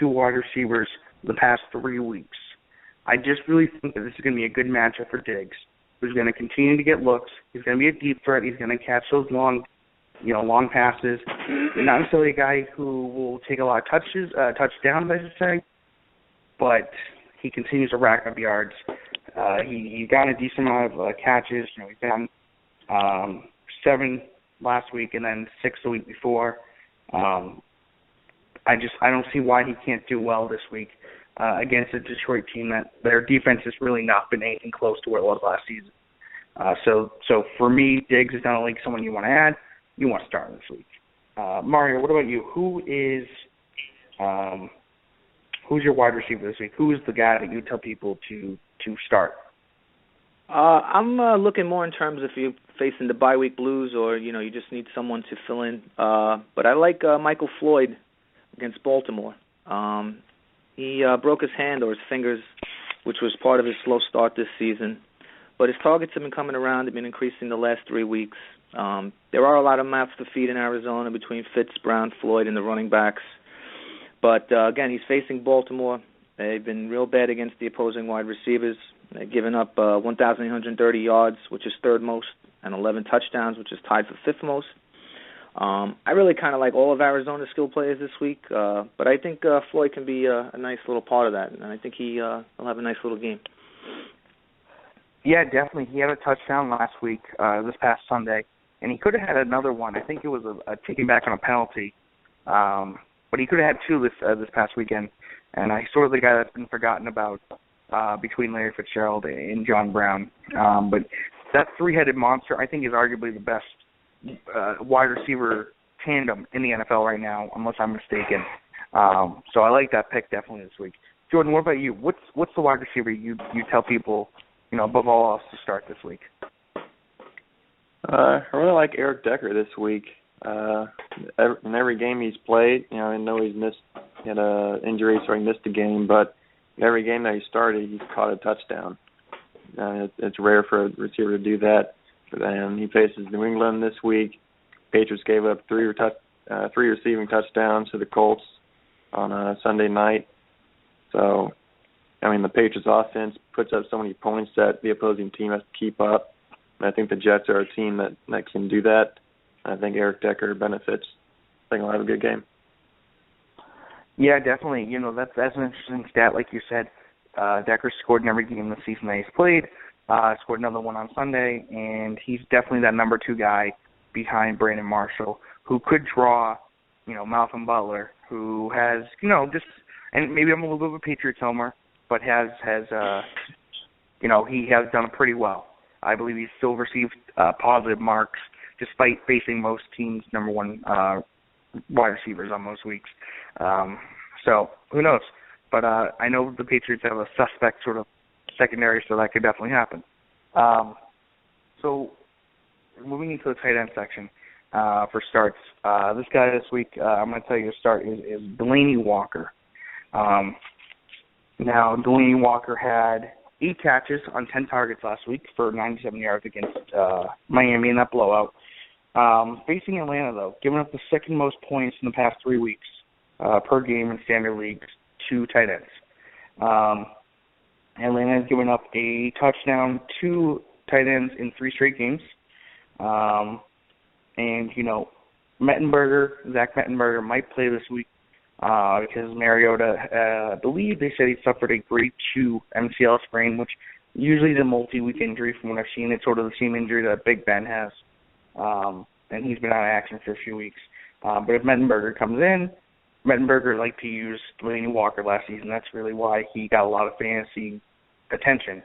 [SPEAKER 2] to wide receivers the past 3 weeks. I just really think that this is going to be a good matchup for Diggs, who's going to continue to get looks. He's going to be a deep threat. He's going to catch those long passes. Not necessarily a guy who will take a lot of touchdowns, I should say, but he continues to rack up yards. He got a decent amount of catches. You know, he's done 7 last week and then 6 the week before. I don't see why he can't do well this week against a Detroit team that their defense has really not been anything close to what it was last season. So for me, Diggs is not only someone you want to add, you want to start this week. Mario, what about you? Who's your wide receiver this week? Who is the guy that you tell people to start?
[SPEAKER 4] I'm looking more in terms of if you're facing the bye week blues or, you know, you just need someone to fill in. But I like Michael Floyd against Baltimore. He broke his hand or his fingers, which was part of his slow start this season. But his targets have been coming around. They've been increasing the last 3 weeks. There are a lot of mouths to feed in Arizona between Fitz, Brown, Floyd, and the running backs. But, again, he's facing Baltimore. They've been real bad against the opposing wide receivers. They've given up 1,830 yards, which is 3rd most, and 11 touchdowns, which is tied for 5th most. I really kind of like all of Arizona's skill players this week, but I think Floyd can be a nice little part of that, and I think he'll have a nice little game.
[SPEAKER 2] Yeah, definitely. He had a touchdown last week, this past Sunday, and he could have had another one. I think it was a taking back on a penalty, but he could have had two this past weekend. And he's sort of the guy that's been forgotten about between Larry Fitzgerald and John Brown. But that three-headed monster, I think, is arguably the best wide receiver tandem in the NFL right now, unless I'm mistaken. So I like that pick definitely this week. Jordan, what about you? What's the wide receiver you tell people, above all else, to start this week?
[SPEAKER 3] I really like Eric Decker this week. In every game he's played, I know he had an injury, so he missed a game, but in every game that he started, he's caught a touchdown. It's rare for a receiver to do that. And he faces New England this week. Patriots gave up three receiving touchdowns to the Colts on a Sunday night. So, the Patriots offense puts up so many points that the opposing team has to keep up. And I think the Jets are a team that can do that. I think Eric Decker benefits. I think he'll have a good game.
[SPEAKER 2] Yeah, definitely. That's an interesting stat, like you said. Decker scored in every game this season that he's played. Scored another one on Sunday, and he's definitely that number two guy behind Brandon Marshall, who could draw, Malcolm Butler, who has, and maybe I'm a little bit of a Patriots homer, but he has done pretty well. I believe he's still received positive marks despite facing most teams' number one wide receivers on most weeks. So who knows? But I know the Patriots have a suspect sort of secondary, so that could definitely happen. So moving into the tight end section for starts, this guy this week, I'm going to tell you to start is Delanie Walker. Now, Delanie Walker had 8 catches on 10 targets last week for 97 yards against Miami in that blowout. Facing Atlanta, though, giving up the second most points in the past 3 weeks per game in standard leagues to tight ends. Atlanta has given up a touchdown to tight ends in 3 straight games. And, Zach Mettenberger might play this week because Mariota, I believe they said he suffered a grade 2 MCL sprain, which usually is a multi-week injury from what I've seen. It's sort of the same injury that Big Ben has. And he's been out of action for a few weeks. But if Mettenberger comes in, Mettenberger liked to use Delanie Walker last season. That's really why he got a lot of fantasy attention.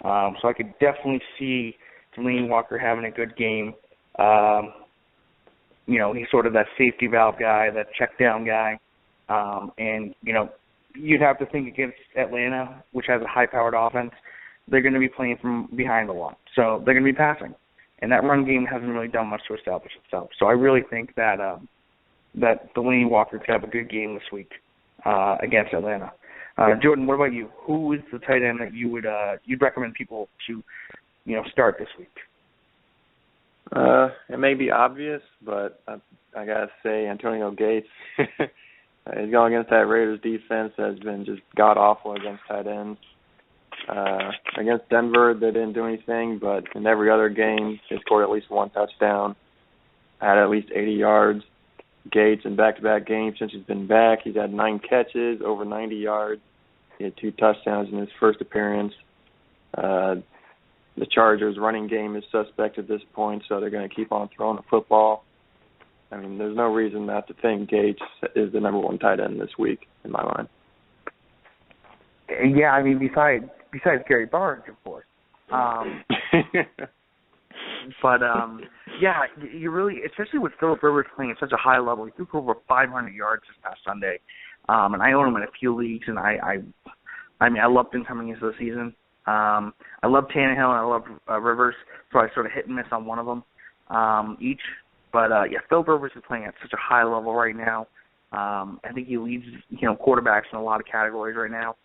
[SPEAKER 2] So I could definitely see Delanie Walker having a good game. He's sort of that safety valve guy, that check down guy. And you'd have to think against Atlanta, which has a high-powered offense, they're going to be playing from behind a lot. So they're going to be passing. And that run game hasn't really done much to establish itself. So I really think that that Delanie Walker could have a good game this week against Atlanta. Jordan, what about you? Who is the tight end that you'd recommend people to start this week?
[SPEAKER 3] It may be obvious, but I gotta say Antonio Gates. He's going against that Raiders defense that's been just god awful against tight ends. Against Denver, they didn't do anything, but in every other game, they scored at least 1 touchdown, had at least 80 yards. Gates in back-to-back games since he's been back, he's had 9 catches, over 90 yards. He had 2 touchdowns in his first appearance. The Chargers' running game is suspect at this point, so they're going to keep on throwing the football. There's no reason not to think Gates is the number 1 tight end this week, in my mind.
[SPEAKER 2] Yeah, besides Gary Barnes, of course. But, you really, especially with Phillip Rivers playing at such a high level, he threw for over 500 yards this past Sunday. And I own him in a few leagues, and I loved him coming into the season. I love Tannehill, and I love Rivers, so I sort of hit and miss on one of them each. But, Phillip Rivers is playing at such a high level right now. I think he leads, quarterbacks in a lot of categories right now.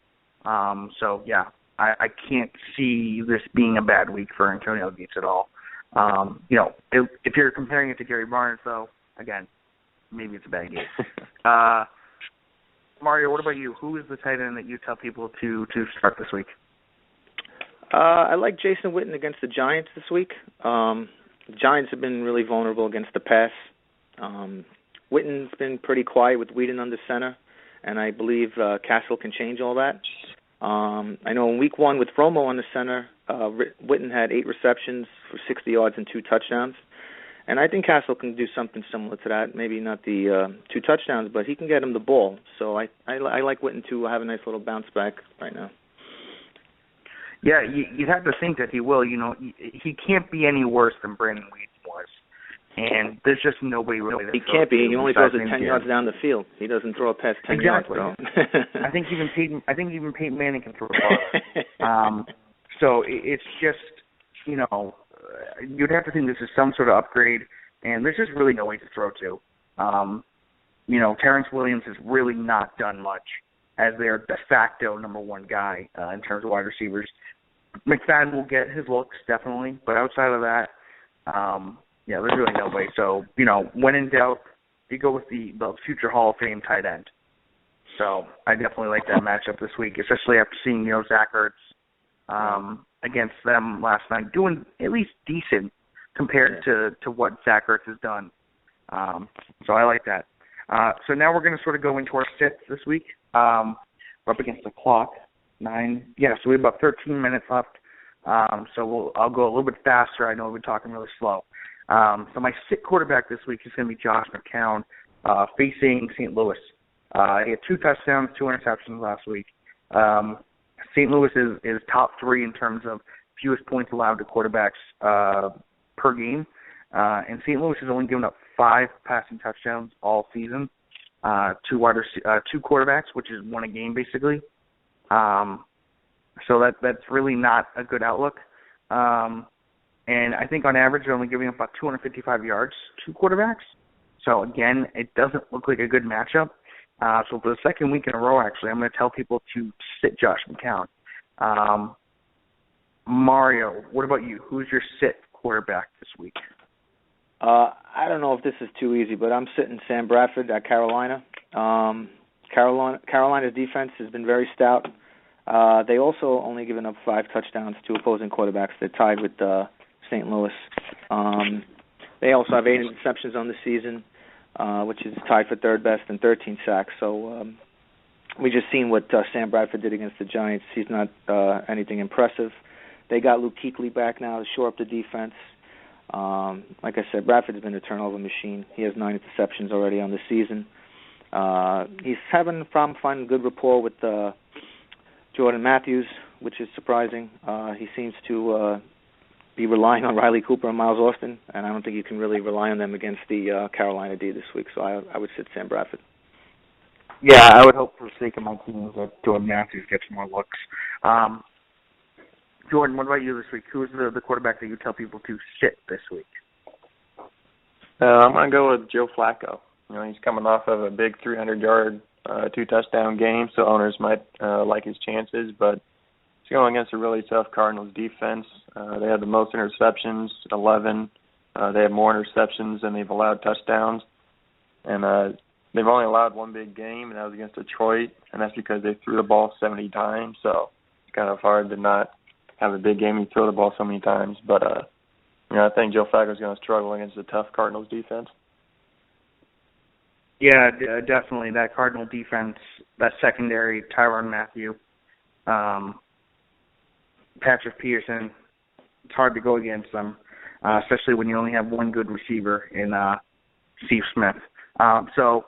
[SPEAKER 2] I can't see this being a bad week for Antonio Gates at all. If you're comparing it to Gary Barnes, though, again, maybe it's a bad game. Mario, what about you? Who is the tight end that you tell people to start this week?
[SPEAKER 4] I like Jason Witten against the Giants this week. The Giants have been really vulnerable against the pass. Witten's been pretty quiet with Whedon under center, and I believe Castle can change all that. I know in week 1 with Romo on the center, Witten had 8 receptions for 60 yards and 2 touchdowns. And I think Castle can do something similar to that. Maybe not the 2 touchdowns, but he can get him the ball. So I like Witten to have a nice little bounce back right now.
[SPEAKER 2] Yeah, you'd have to think that he will. You know, he can't be any worse than Brandon Weeds was. And there's just nobody really.
[SPEAKER 4] He can't be. He only throws it 10 yards down the field. He doesn't throw it past 10
[SPEAKER 2] yards.
[SPEAKER 4] Exactly.
[SPEAKER 2] I think even Peyton Manning can throw it farther. So it's just, you know, you'd have to think this is some sort of upgrade, and there's just really no way to throw to. You know, Terrence Williams has really not done much as their de facto number 1 guy in terms of wide receivers. McFadden will get his looks, definitely, but outside of that, yeah, there's really no way. So, you know, when in doubt, you go with the future Hall of Fame tight end. So I definitely like that matchup this week, especially after seeing, you know, Zach Ertz against them last night, doing at least decent compared to what Zach Ertz has done. So I like that. So now we're going to sort of go into our sits this week. We're up against the clock. 9. Yeah, so we have about 13 minutes left. So I'll go a little bit faster. I know we've been talking really slow. So my sit quarterback this week is going to be Josh McCown facing St. Louis. He had 2 touchdowns, 2 interceptions last week. St. Louis is top 3 in terms of fewest points allowed to quarterbacks per game. And St. Louis has only given up 5 passing touchdowns all season. 2 quarterbacks, which is 1 a game basically. So that's really not a good outlook. And I think on average they're only giving up about 255 yards to quarterbacks. So again, it doesn't look like a good matchup. So for the second week in a row, actually, I'm going to tell people to sit Josh McCown. Mario, what about you? Who's your sit quarterback this week?
[SPEAKER 4] I don't know if this is too easy, but I'm sitting Sam Bradford at Carolina. Carolina's defense has been very stout. They also only given up 5 touchdowns to opposing quarterbacks. They're tied with St. Louis. They also have 8 interceptions on the season, which is tied for 3rd best and 13 sacks. So we just seen what Sam Bradford did against the Giants. He's not anything impressive. They got Luke Kuechly back now to shore up the defense. Like I said, Bradford's been a turnover machine. He has 9 interceptions already on the season. He's having a problem finding good rapport with Jordan Matthews, which is surprising. He seems to be relying on Riley Cooper and Miles Austin, and I don't think you can really rely on them against the Carolina D this week, so I would sit Sam Bradford.
[SPEAKER 2] Yeah, I would hope for the sake of my team that Jordan Matthews gets more looks. Jordan, what about you this week? Who's the quarterback that you tell people to sit this week?
[SPEAKER 3] I'm going to go with Joe Flacco. You know, he's coming off of a big 300-yard, 2-touchdown game, so owners might like his chances, but he's going against a really tough Cardinals defense. They have the most interceptions, 11. They have more interceptions than they've allowed touchdowns. And they've only allowed 1 big game, and that was against Detroit, and that's because they threw the ball 70 times, so it's kind of hard to not have a big game and throw the ball so many times. But, you know, I think Joe Flacco's going to struggle against the tough Cardinals defense.
[SPEAKER 2] Yeah, definitely. That Cardinal defense, that secondary, Tyrann Mathieu, Patrick Peterson, it's hard to go against them, especially when you only have 1 good receiver in Steve Smith. So,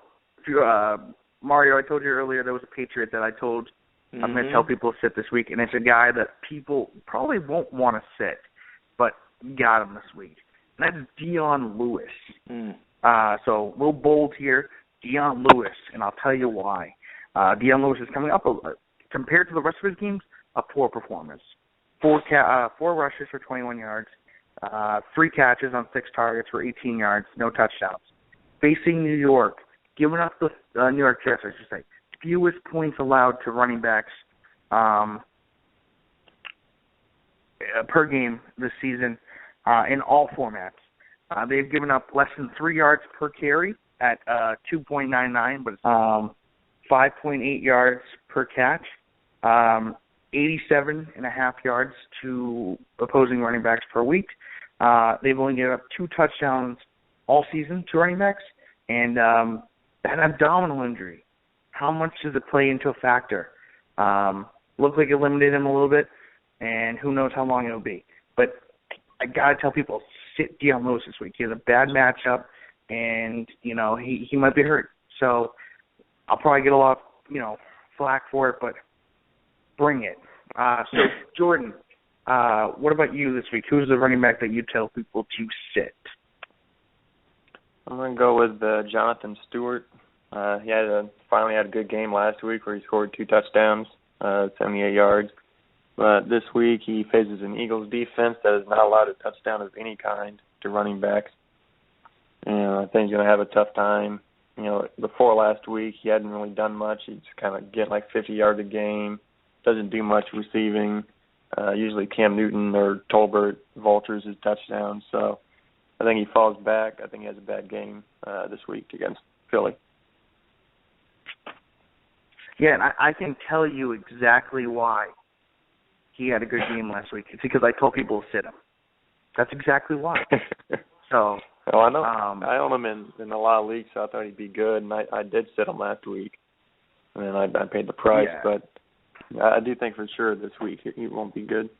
[SPEAKER 2] Mario, I told you earlier there was a Patriot that I told I'm going to tell people to sit this week, and it's a guy that people probably won't want to sit, but got him this week. And that's Dion Lewis. So a little bold here, Dion Lewis, and I'll tell you why. Dion Lewis is coming up, compared to the rest of his games, a poor performance. 4 rushes for 21 yards, 3 catches on 6 targets for 18 yards, no touchdowns. Facing New York, giving up the New York Jets, I should say, fewest points allowed to running backs per game this season in all formats. They've given up less than 3 yards per carry at 2.99, but 5.8 yards per catch, 87.5 yards to opposing running backs per week. They've only given up 2 touchdowns all season to running backs, And that abdominal injury, how much does it play into a factor? Looked like it limited him a little bit, and who knows how long it'll be. But I got to tell people, sit Dion Lewis this week. He has a bad matchup, and, he might be hurt. So I'll probably get a lot of, flack for it, but bring it. So, Jordan, what about you this week? Who's the running back that you tell people to sit?
[SPEAKER 3] I'm going to go with Jonathan Stewart. He finally had a good game last week where he scored 2 touchdowns, 78 yards. But this week he faces an Eagles defense that has not allowed a touchdown of any kind to running backs. And I think he's going to have a tough time. Before last week he hadn't really done much. He just kind of get like 50 yards a game, doesn't do much receiving. Usually Cam Newton or Tolbert vultures his touchdowns. So I think he falls back. I think he has a bad game this week against Philly.
[SPEAKER 2] Yeah, and I can tell you exactly why he had a good game last week. It's because I told people to sit him. That's exactly why. So,
[SPEAKER 3] I know. I own him in a lot of leagues, so I thought he'd be good, and I did sit him last week, and I paid the price. Yeah. But I do think for sure this week he won't be good.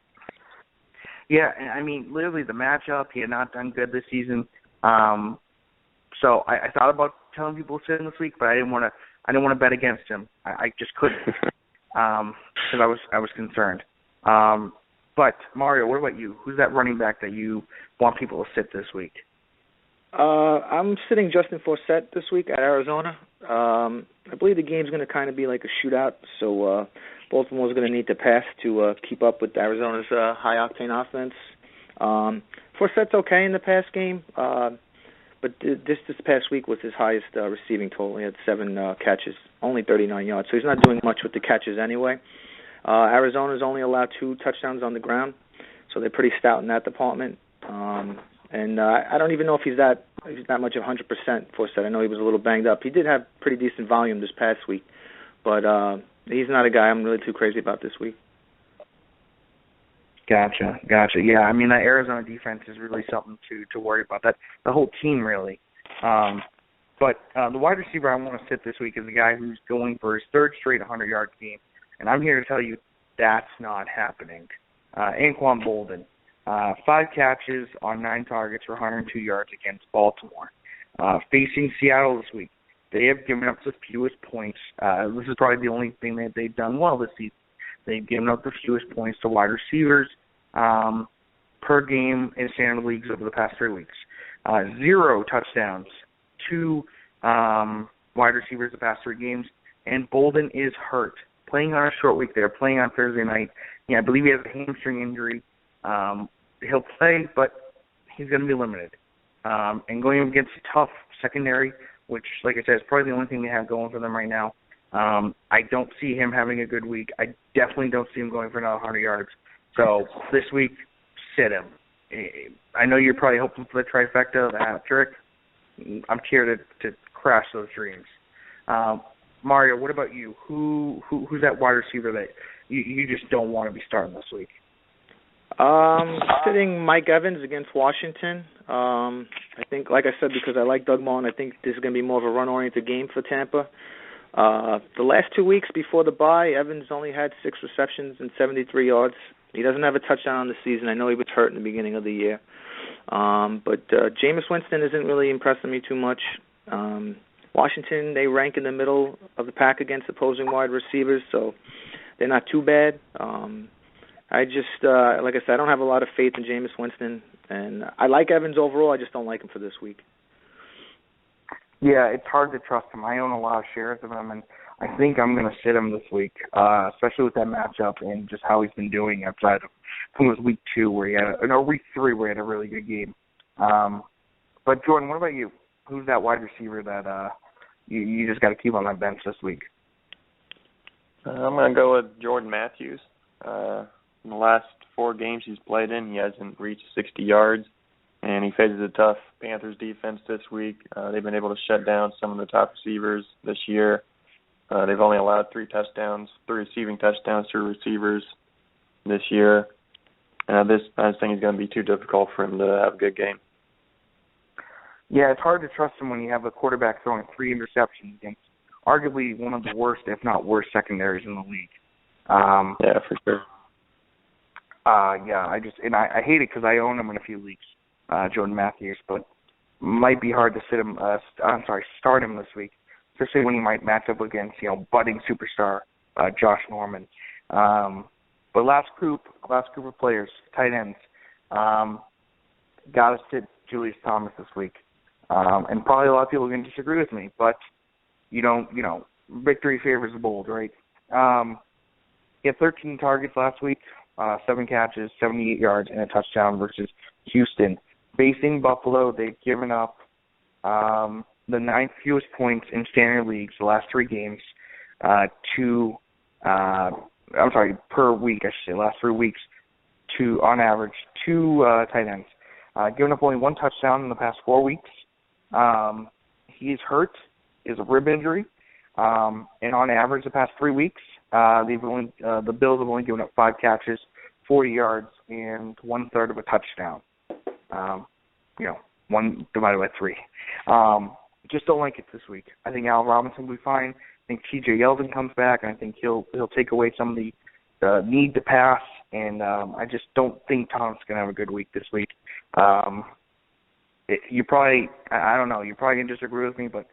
[SPEAKER 2] Yeah, and I mean, literally the matchup, he had not done good this season. So I thought about telling people to sit him this week, but I didn't want to bet against him. I just couldn't because I was concerned. But Mario, what about you? Who's that running back that you want people to sit this week?
[SPEAKER 4] I'm sitting Justin Forsett this week at Arizona. I believe the game's going to kind of be like a shootout, so Baltimore's going to need to pass to keep up with Arizona's high-octane offense. Forsett's okay in the pass game, but this past week was his highest receiving total. He had 7 catches, only 39 yards, so he's not doing much with the catches anyway. Arizona's only allowed 2 touchdowns on the ground, so they're pretty stout in that department. And I don't even know if he's that much of 100% Forsett. I know he was a little banged up. He did have pretty decent volume this past week, but he's not a guy I'm really too crazy about this week.
[SPEAKER 2] Gotcha. Yeah, I mean, that Arizona defense is really something to worry about. That the whole team really. But the wide receiver I want to sit this week is a guy who's going for his 3rd straight 100-yard game, and I'm here to tell you that's not happening. Anquan Bolden. 5 catches on 9 targets for 102 yards against Baltimore. Facing Seattle this week, they have given up the fewest points. This is probably the only thing that they've done well this season. They've given up the fewest points to wide receivers per game in standard leagues over the past 3 weeks. 0 touchdowns to wide receivers the past 3 games, and Bolden is hurt. Playing on a short week there, playing on Thursday night. Yeah, I believe he has a hamstring injury. He'll play, but he's going to be limited. And going against a tough secondary, which, like I said, is probably the only thing they have going for them right now. I don't see him having a good week. I definitely don't see him going for another 100 yards. So this week, sit him. I know you're probably hoping for the trifecta, the hat trick. I'm here to crash those dreams. Mario, what about you? Who's that wide receiver that you just don't want to be starting this week?
[SPEAKER 4] Sitting Mike Evans against Washington. I think, like I said, because I like Doug Martin, I think this is going to be more of a run-oriented game for Tampa. The last 2 weeks before the bye, Evans only had 6 receptions and 73 yards. He doesn't have a touchdown on the season. I know he was hurt in the beginning of the year. But Jameis Winston isn't really impressing me too much. Washington, they rank in the middle of the pack against opposing wide receivers, so they're not too bad. I just, like I said, I don't have a lot of faith in Jameis Winston, and I like Evans overall. I just don't like him for this week.
[SPEAKER 2] Yeah, it's hard to trust him. I own a lot of shares of him, and I think I'm going to sit him this week, especially with that matchup and just how he's been doing outside of, I think it was week 3 where he had a really good game. But Jordan, what about you? Who's that wide receiver that you just got to keep on that bench this week?
[SPEAKER 3] I'm going to go with Jordan Matthews. In the last 4 games he's played in, he hasn't reached 60 yards, and he faces a tough Panthers defense this week. They've been able to shut down some of the top receivers this year. They've only allowed 3 receiving touchdowns to receivers this year. I just think it's going to be too difficult for him to have a good game.
[SPEAKER 2] Yeah, it's hard to trust him when you have a quarterback throwing 3 interceptions against arguably one of the worst, if not worst, secondaries in the league.
[SPEAKER 3] Yeah, for sure.
[SPEAKER 2] Yeah, I hate it because I own him in a few leagues, Jordan Matthews, but might be hard to start him this week, especially when he might match up against, budding superstar Josh Norman. But last group of players, tight ends, got to sit Julius Thomas this week. And probably a lot of people are going to disagree with me, but victory favors the bold, right? He had 13 targets last week, 7 catches, 78 yards, and a touchdown versus Houston. Facing Buffalo, they've given up the 9th fewest points in standard leagues the last 3 games per week, I should say, last 3 weeks, on average, 2 tight ends. Given up only 1 touchdown in the past 4 weeks. He's hurt, is a rib injury, and on average the past 3 weeks, the Bills have only given up 5 catches, 40 yards, and 1/3 of a touchdown. 1 divided by 3. Just don't like it this week. I think Al Robinson will be fine. I think T.J. Yeldon comes back, and I think he'll take away some of the need to pass, and I just don't think Tom's going to have a good week this week. You probably, I don't know, you're probably going to disagree with me, but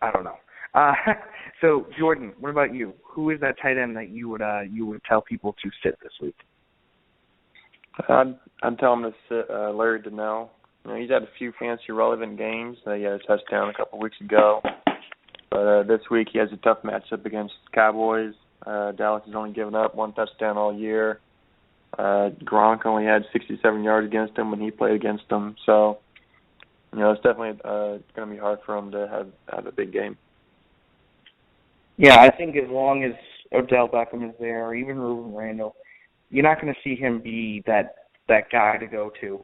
[SPEAKER 2] I don't know. So, Jordan, what about you? Who is that tight end that you would tell people to sit this week?
[SPEAKER 3] I'd tell him to sit Larry Donnell. He's had a few fancy relevant games. He had a touchdown a couple weeks ago. But this week he has a tough matchup against Cowboys. Dallas has only given up 1 touchdown all year. Gronk only had 67 yards against him when he played against them. So, it's definitely going to be hard for him to have a big game.
[SPEAKER 2] Yeah, I think as long as Odell Beckham is there, or even Ruben Randall, you're not going to see him be that guy to go to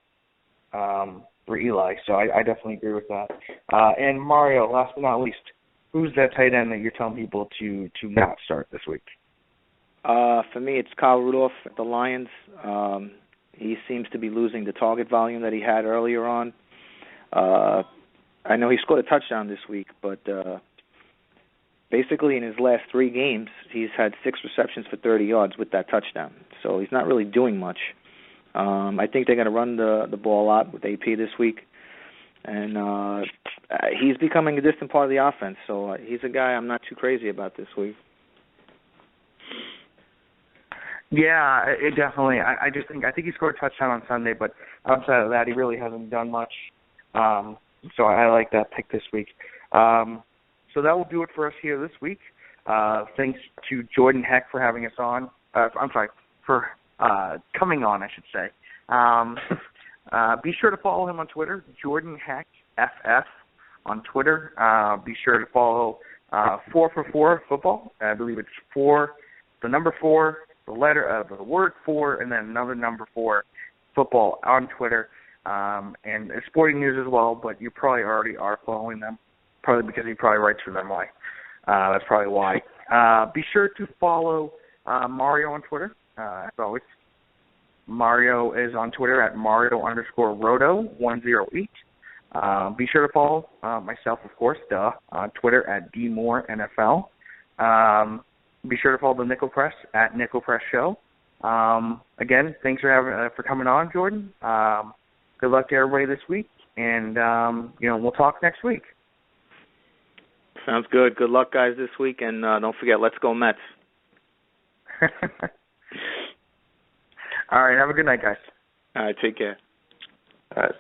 [SPEAKER 2] for Eli. So I definitely agree with that. And Mario, last but not least, who's that tight end that you're telling people to not start this week?
[SPEAKER 4] For me, it's Kyle Rudolph at the Lions. He seems to be losing the target volume that he had earlier on. I know he scored a touchdown this week, but basically in his last 3 games, he's had 6 receptions for 30 yards with that touchdown. So he's not really doing much. I think they're going to run the ball a lot with AP this week. And he's becoming a distant part of the offense. So he's a guy I'm not too crazy about this week.
[SPEAKER 2] Yeah, it definitely. I think he scored a touchdown on Sunday, but outside of that, he really hasn't done much. So I like that pick this week. So that will do it for us here this week. Thanks to Jordan Heck for having us on. For coming on, I should say. Be sure to follow him on Twitter, Jordan Heck FF on Twitter. Be sure to follow 4 for 4 football. I believe it's 4, the number 4, the letter, the word 4, and then another number 4 football on Twitter. And sporting news as well, but you probably already are following them, probably because he probably writes for them. That's probably why. Be sure to follow Mario on Twitter. As always, Mario is on Twitter at Mario_Roto108. Be sure to follow myself, of course, on Twitter at DMooreNFL. Be sure to follow the Nickel Press at Nickel Press Show. Again, thanks for coming on, Jordan. Good luck to everybody this week, and we'll talk next week.
[SPEAKER 4] Sounds good. Good luck, guys, this week, and don't forget, let's go Mets.
[SPEAKER 2] All right, have a good night, guys.
[SPEAKER 4] All right, take care.
[SPEAKER 3] All right.